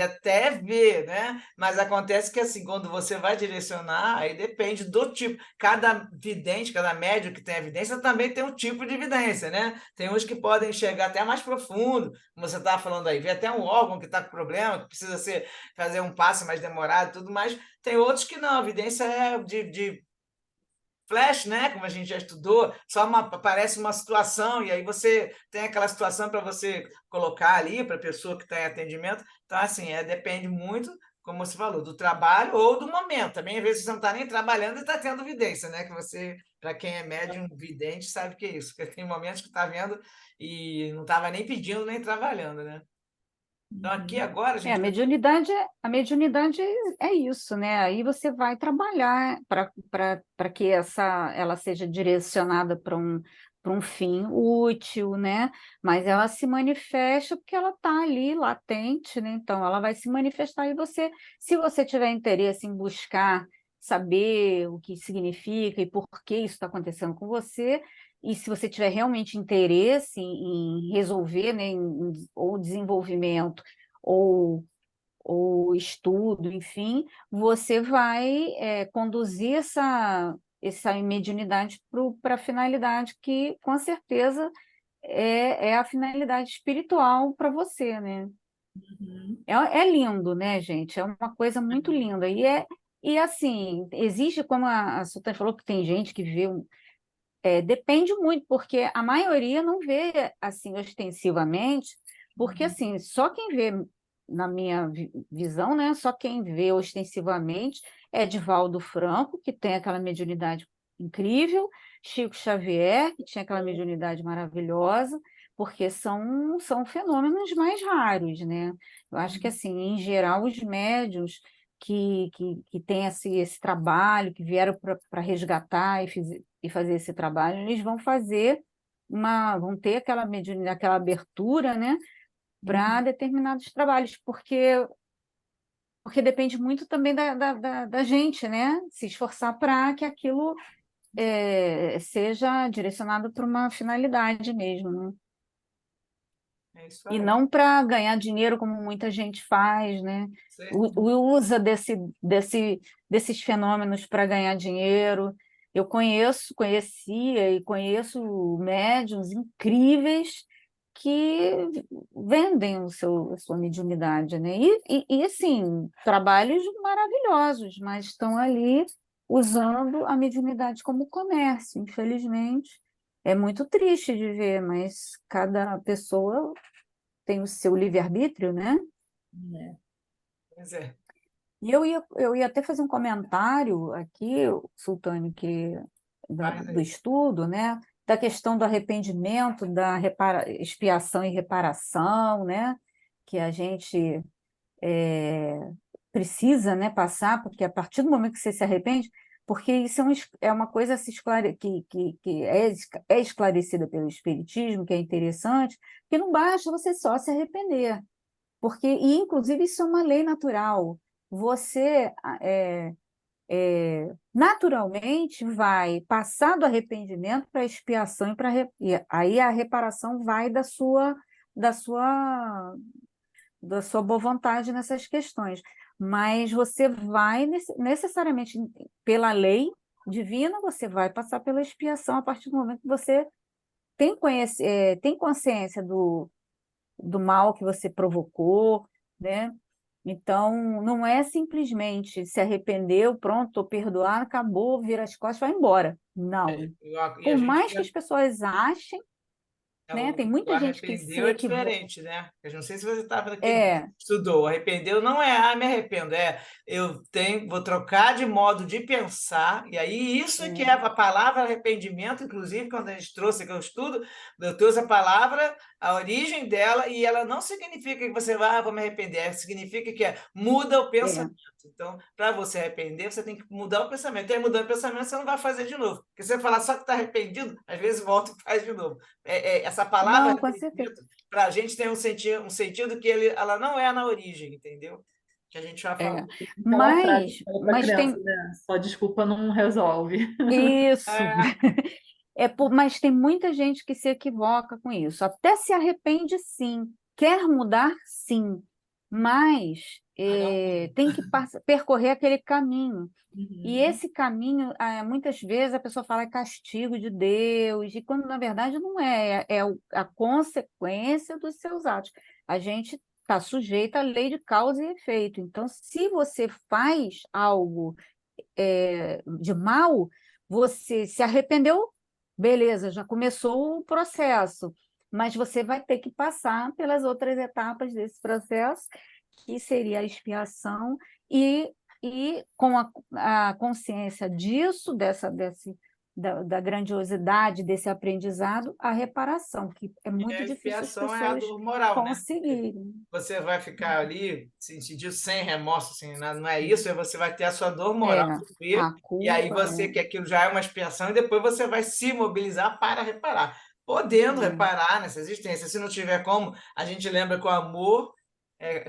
até ver, né? Mas acontece que assim, quando você vai direcionar, aí depende do tipo. Cada vidente, cada médium que tem evidência também tem um tipo de evidência, né? Tem uns que podem chegar até mais profundo, como você estava falando aí, ver até um órgão que está com problema, que precisa fazer um passo mais demorado e tudo mais. Tem outros que não, a evidência é de flash, né? Como a gente já estudou, só aparece uma situação e aí você tem aquela situação para você colocar ali para a pessoa que está em atendimento. Então, assim, depende muito, como você falou, do trabalho ou do momento. Também, às vezes, você não está nem trabalhando e está tendo evidência, né? Que você, para quem é médium vidente, sabe que é isso, porque tem momentos que está vendo e não estava nem pedindo nem trabalhando, né? Então, aqui Uhum. agora a A gente vai. mediunidade é isso, né? Aí você vai trabalhar para que ela seja direcionada para um fim útil, né? Mas ela se manifesta porque ela está ali latente, né? Então ela vai se manifestar e se você tiver interesse em buscar saber o que significa e por que isso está acontecendo com você, e se você tiver realmente interesse em resolver, né, ou desenvolvimento ou estudo, enfim, você vai conduzir essa mediunidade para a finalidade que, com certeza, é a finalidade espiritual para você, né? Uhum. É lindo, né, gente? É uma coisa muito linda. E assim, existe, como a Sultana falou, que tem gente que vê. Depende muito, porque a maioria não vê assim ostensivamente, porque assim, só quem vê, na minha visão, né, só quem vê ostensivamente é Divaldo Franco, que tem aquela mediunidade incrível, Chico Xavier, que tinha aquela mediunidade maravilhosa, porque são fenômenos mais raros, né? Eu acho que assim, em geral, os médiuns que têm esse trabalho, que vieram para resgatar e fazer esse trabalho, eles vão ter aquela mediunidade, aquela abertura, né, para determinados trabalhos, porque depende muito também da gente, né, se esforçar para que aquilo seja direcionado para uma finalidade mesmo, né? É isso E aí. não para ganhar dinheiro como muita gente faz, né? Certo. Usa desses fenômenos para ganhar dinheiro. Conhecia e conheço médiuns incríveis que vendem a sua mediunidade, né? Assim, trabalhos maravilhosos, mas estão ali usando a mediunidade como comércio. Infelizmente, é muito triste de ver, mas cada pessoa tem o seu livre-arbítrio, né? É. Pois é. E eu ia até fazer um comentário aqui, Sultane, Faz do aí. estudo, né? Da questão do arrependimento, da expiação e reparação, né? Que a gente precisa, né, passar, porque a partir do momento que você se arrepende, porque isso é uma coisa a se que é esclarecida pelo Espiritismo, que é interessante, que não basta você só se arrepender, porque, e inclusive isso é uma lei natural. Você naturalmente vai passar do arrependimento para a expiação e aí a reparação vai da sua da sua boa vontade nessas questões, mas você vai necessariamente pela lei divina, você vai passar pela expiação a partir do momento que você tem consciência do mal que você provocou, né? Então, não é simplesmente se arrependeu, pronto, estou perdoado, acabou, vira as costas, vai embora. Não. E a Por gente mais que as pessoas achem, né? Tem O muita gente que se arrependeu é equivoca. diferente, né? Eu não sei se você estava naquele É, estudou. Arrependeu não é me arrependo, vou trocar de modo de pensar, e aí isso é que é é, a palavra arrependimento, inclusive, quando a gente trouxe aqui o estudo, eu trouxe a palavra, a origem dela, e ela não significa que você vai, vou me arrepender, significa que muda o é. pensamento. Então, para você arrepender, você tem que mudar o pensamento. E aí, mudando o pensamento, você não vai fazer de novo. Porque se você falar só que está arrependido, às vezes volta e faz de novo. Essa palavra Não, com certeza. arrependimento, para a gente tem um sentido que ela não é na origem, entendeu? Que a gente já falou. É. Aquela frase Mas, que fala para mas criança, tem né? Só desculpa não resolve. isso. É, Mas tem muita gente que se equivoca com isso. Até se arrepende, sim. Quer mudar, sim. Mas não muda. tem que percorrer aquele caminho. E Uhum. esse caminho, muitas vezes, a pessoa fala é castigo de Deus, e quando, na verdade, não é. A consequência dos seus atos. A gente está sujeito à lei de causa e efeito. Então, se você faz algo de mal, você se arrependeu, beleza, já começou o processo, mas você vai ter que passar pelas outras etapas desse processo, que seria a expiação, e com a consciência disso, da grandiosidade desse aprendizado, a reparação, que é E a muito difícil as expiação é a pessoas dor moral, né? conseguirem. Você vai ficar ali, se sentir sem remorso, sem nada, não é isso, você vai ter a sua dor moral É, sofrer, a e aí culpa você, que aquilo já é uma expiação, e depois você vai se mobilizar para reparar. Podendo reparar nessa existência, se não tiver como, a gente lembra que o amor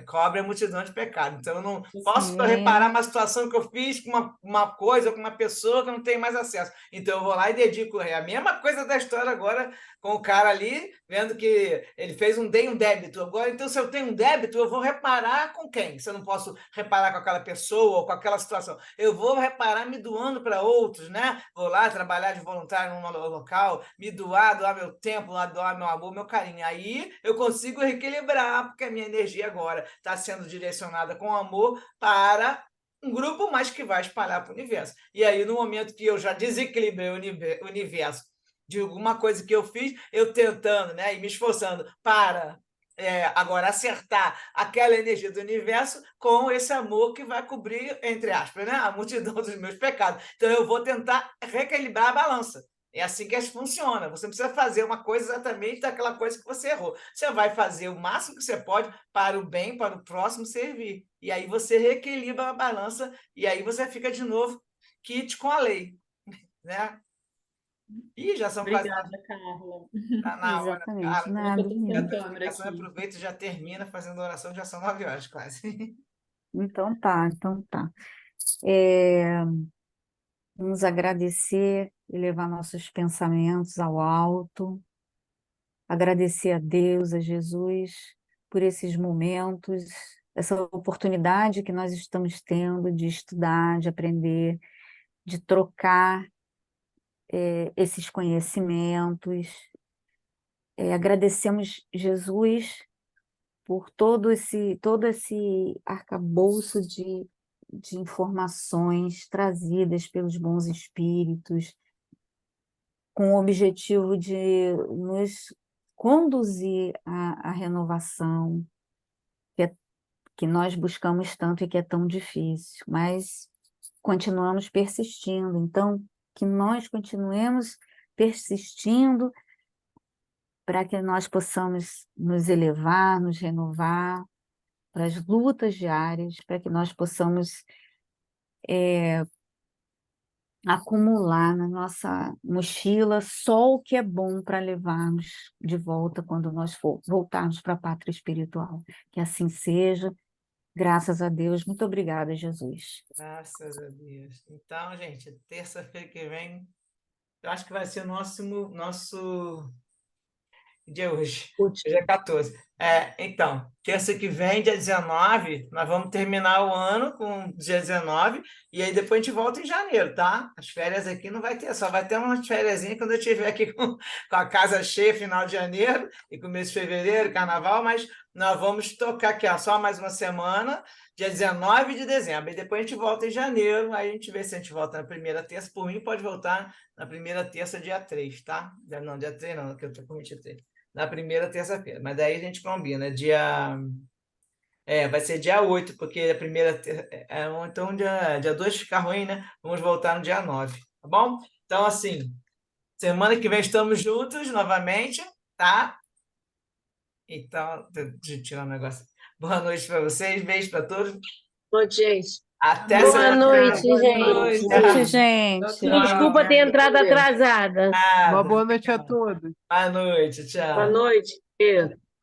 cobre a multidão de pecados. Então, eu não posso reparar sim, uma situação que eu fiz com uma coisa, com uma pessoa que eu não tenho mais acesso. Então, eu vou lá e dedico. É a mesma coisa da história agora com o cara ali, vendo que ele fez um débito. Agora, então, se eu tenho um débito, eu vou reparar com quem? Se eu não posso reparar com aquela pessoa ou com aquela situação, eu vou reparar me doando para outros, né? Vou lá trabalhar de voluntário num local, me doar meu tempo, doar meu amor, meu carinho. Aí eu consigo reequilibrar, porque a minha energia agora está sendo direcionada com amor para um grupo, mas que vai espalhar para o universo. E aí, no momento que eu já desequilibrei o universo de alguma coisa que eu fiz, eu tentando, né, e me esforçando para agora acertar aquela energia do universo com esse amor que vai cobrir, entre aspas, né, a multidão dos meus pecados. Então, eu vou tentar reequilibrar a balança. É assim que funciona. Você não precisa fazer uma coisa exatamente daquela coisa que você errou. Você vai fazer o máximo que você pode para o bem, para o próximo servir. E aí você reequilibra a balança e aí você fica de novo kit com a lei, né? E já são quase Obrigada, Carla. tá na hora, exatamente, cara. Peraí que eu nada. tô sem A tua câmera explicação aqui. aproveita e já termina fazendo oração, já são 9 horas quase. Então tá, então tá. É, vamos agradecer e levar nossos pensamentos ao alto, agradecer a Deus, a Jesus, por esses momentos, essa oportunidade que nós estamos tendo de estudar, de aprender, de trocar esses conhecimentos, agradecemos Jesus por todo esse arcabouço de informações trazidas pelos bons espíritos, com o objetivo de nos conduzir à renovação, que nós buscamos tanto e que é tão difícil, mas continuamos persistindo. Então, que nós continuemos persistindo para que nós possamos nos elevar, nos renovar para as lutas diárias, para que nós possamos acumular na nossa mochila só o que é bom para levarmos de volta quando nós voltarmos para a pátria espiritual. Que assim seja, graças a Deus. Muito obrigada, Jesus. Graças a Deus. Então, gente, terça-feira que vem, eu acho que vai ser o nosso dia hoje. Hoje é 14. Então, terça que vem, dia 19, nós vamos terminar o ano com dia 19, e aí depois a gente volta em janeiro, tá? As férias aqui não vai ter, só vai ter umas férias quando eu estiver aqui com a casa cheia, final de janeiro, e começo de fevereiro, carnaval, mas nós vamos tocar aqui, ó, só mais uma semana, dia 19 de dezembro, e depois a gente volta em janeiro, aí a gente vê se a gente volta na primeira terça, por mim pode voltar na primeira terça, dia 3, tá? Não, dia 3 não, que eu tô com 23. Na primeira terça-feira, mas daí a gente combina, vai ser dia 8, porque a primeira, então dia 2 fica ruim, né? Vamos voltar no dia 9, tá bom? Então, assim, semana que vem estamos juntos novamente, tá? Então, deixa eu tirar um negócio. Boa noite para vocês, beijo para todos. Boa noite, gente. Até Boa semana noite, que vem. gente. Boa noite, Boa noite, gente. Desculpa ter entrado atrasada. Nada. Uma boa noite a todos. Boa noite, tchau. Boa noite.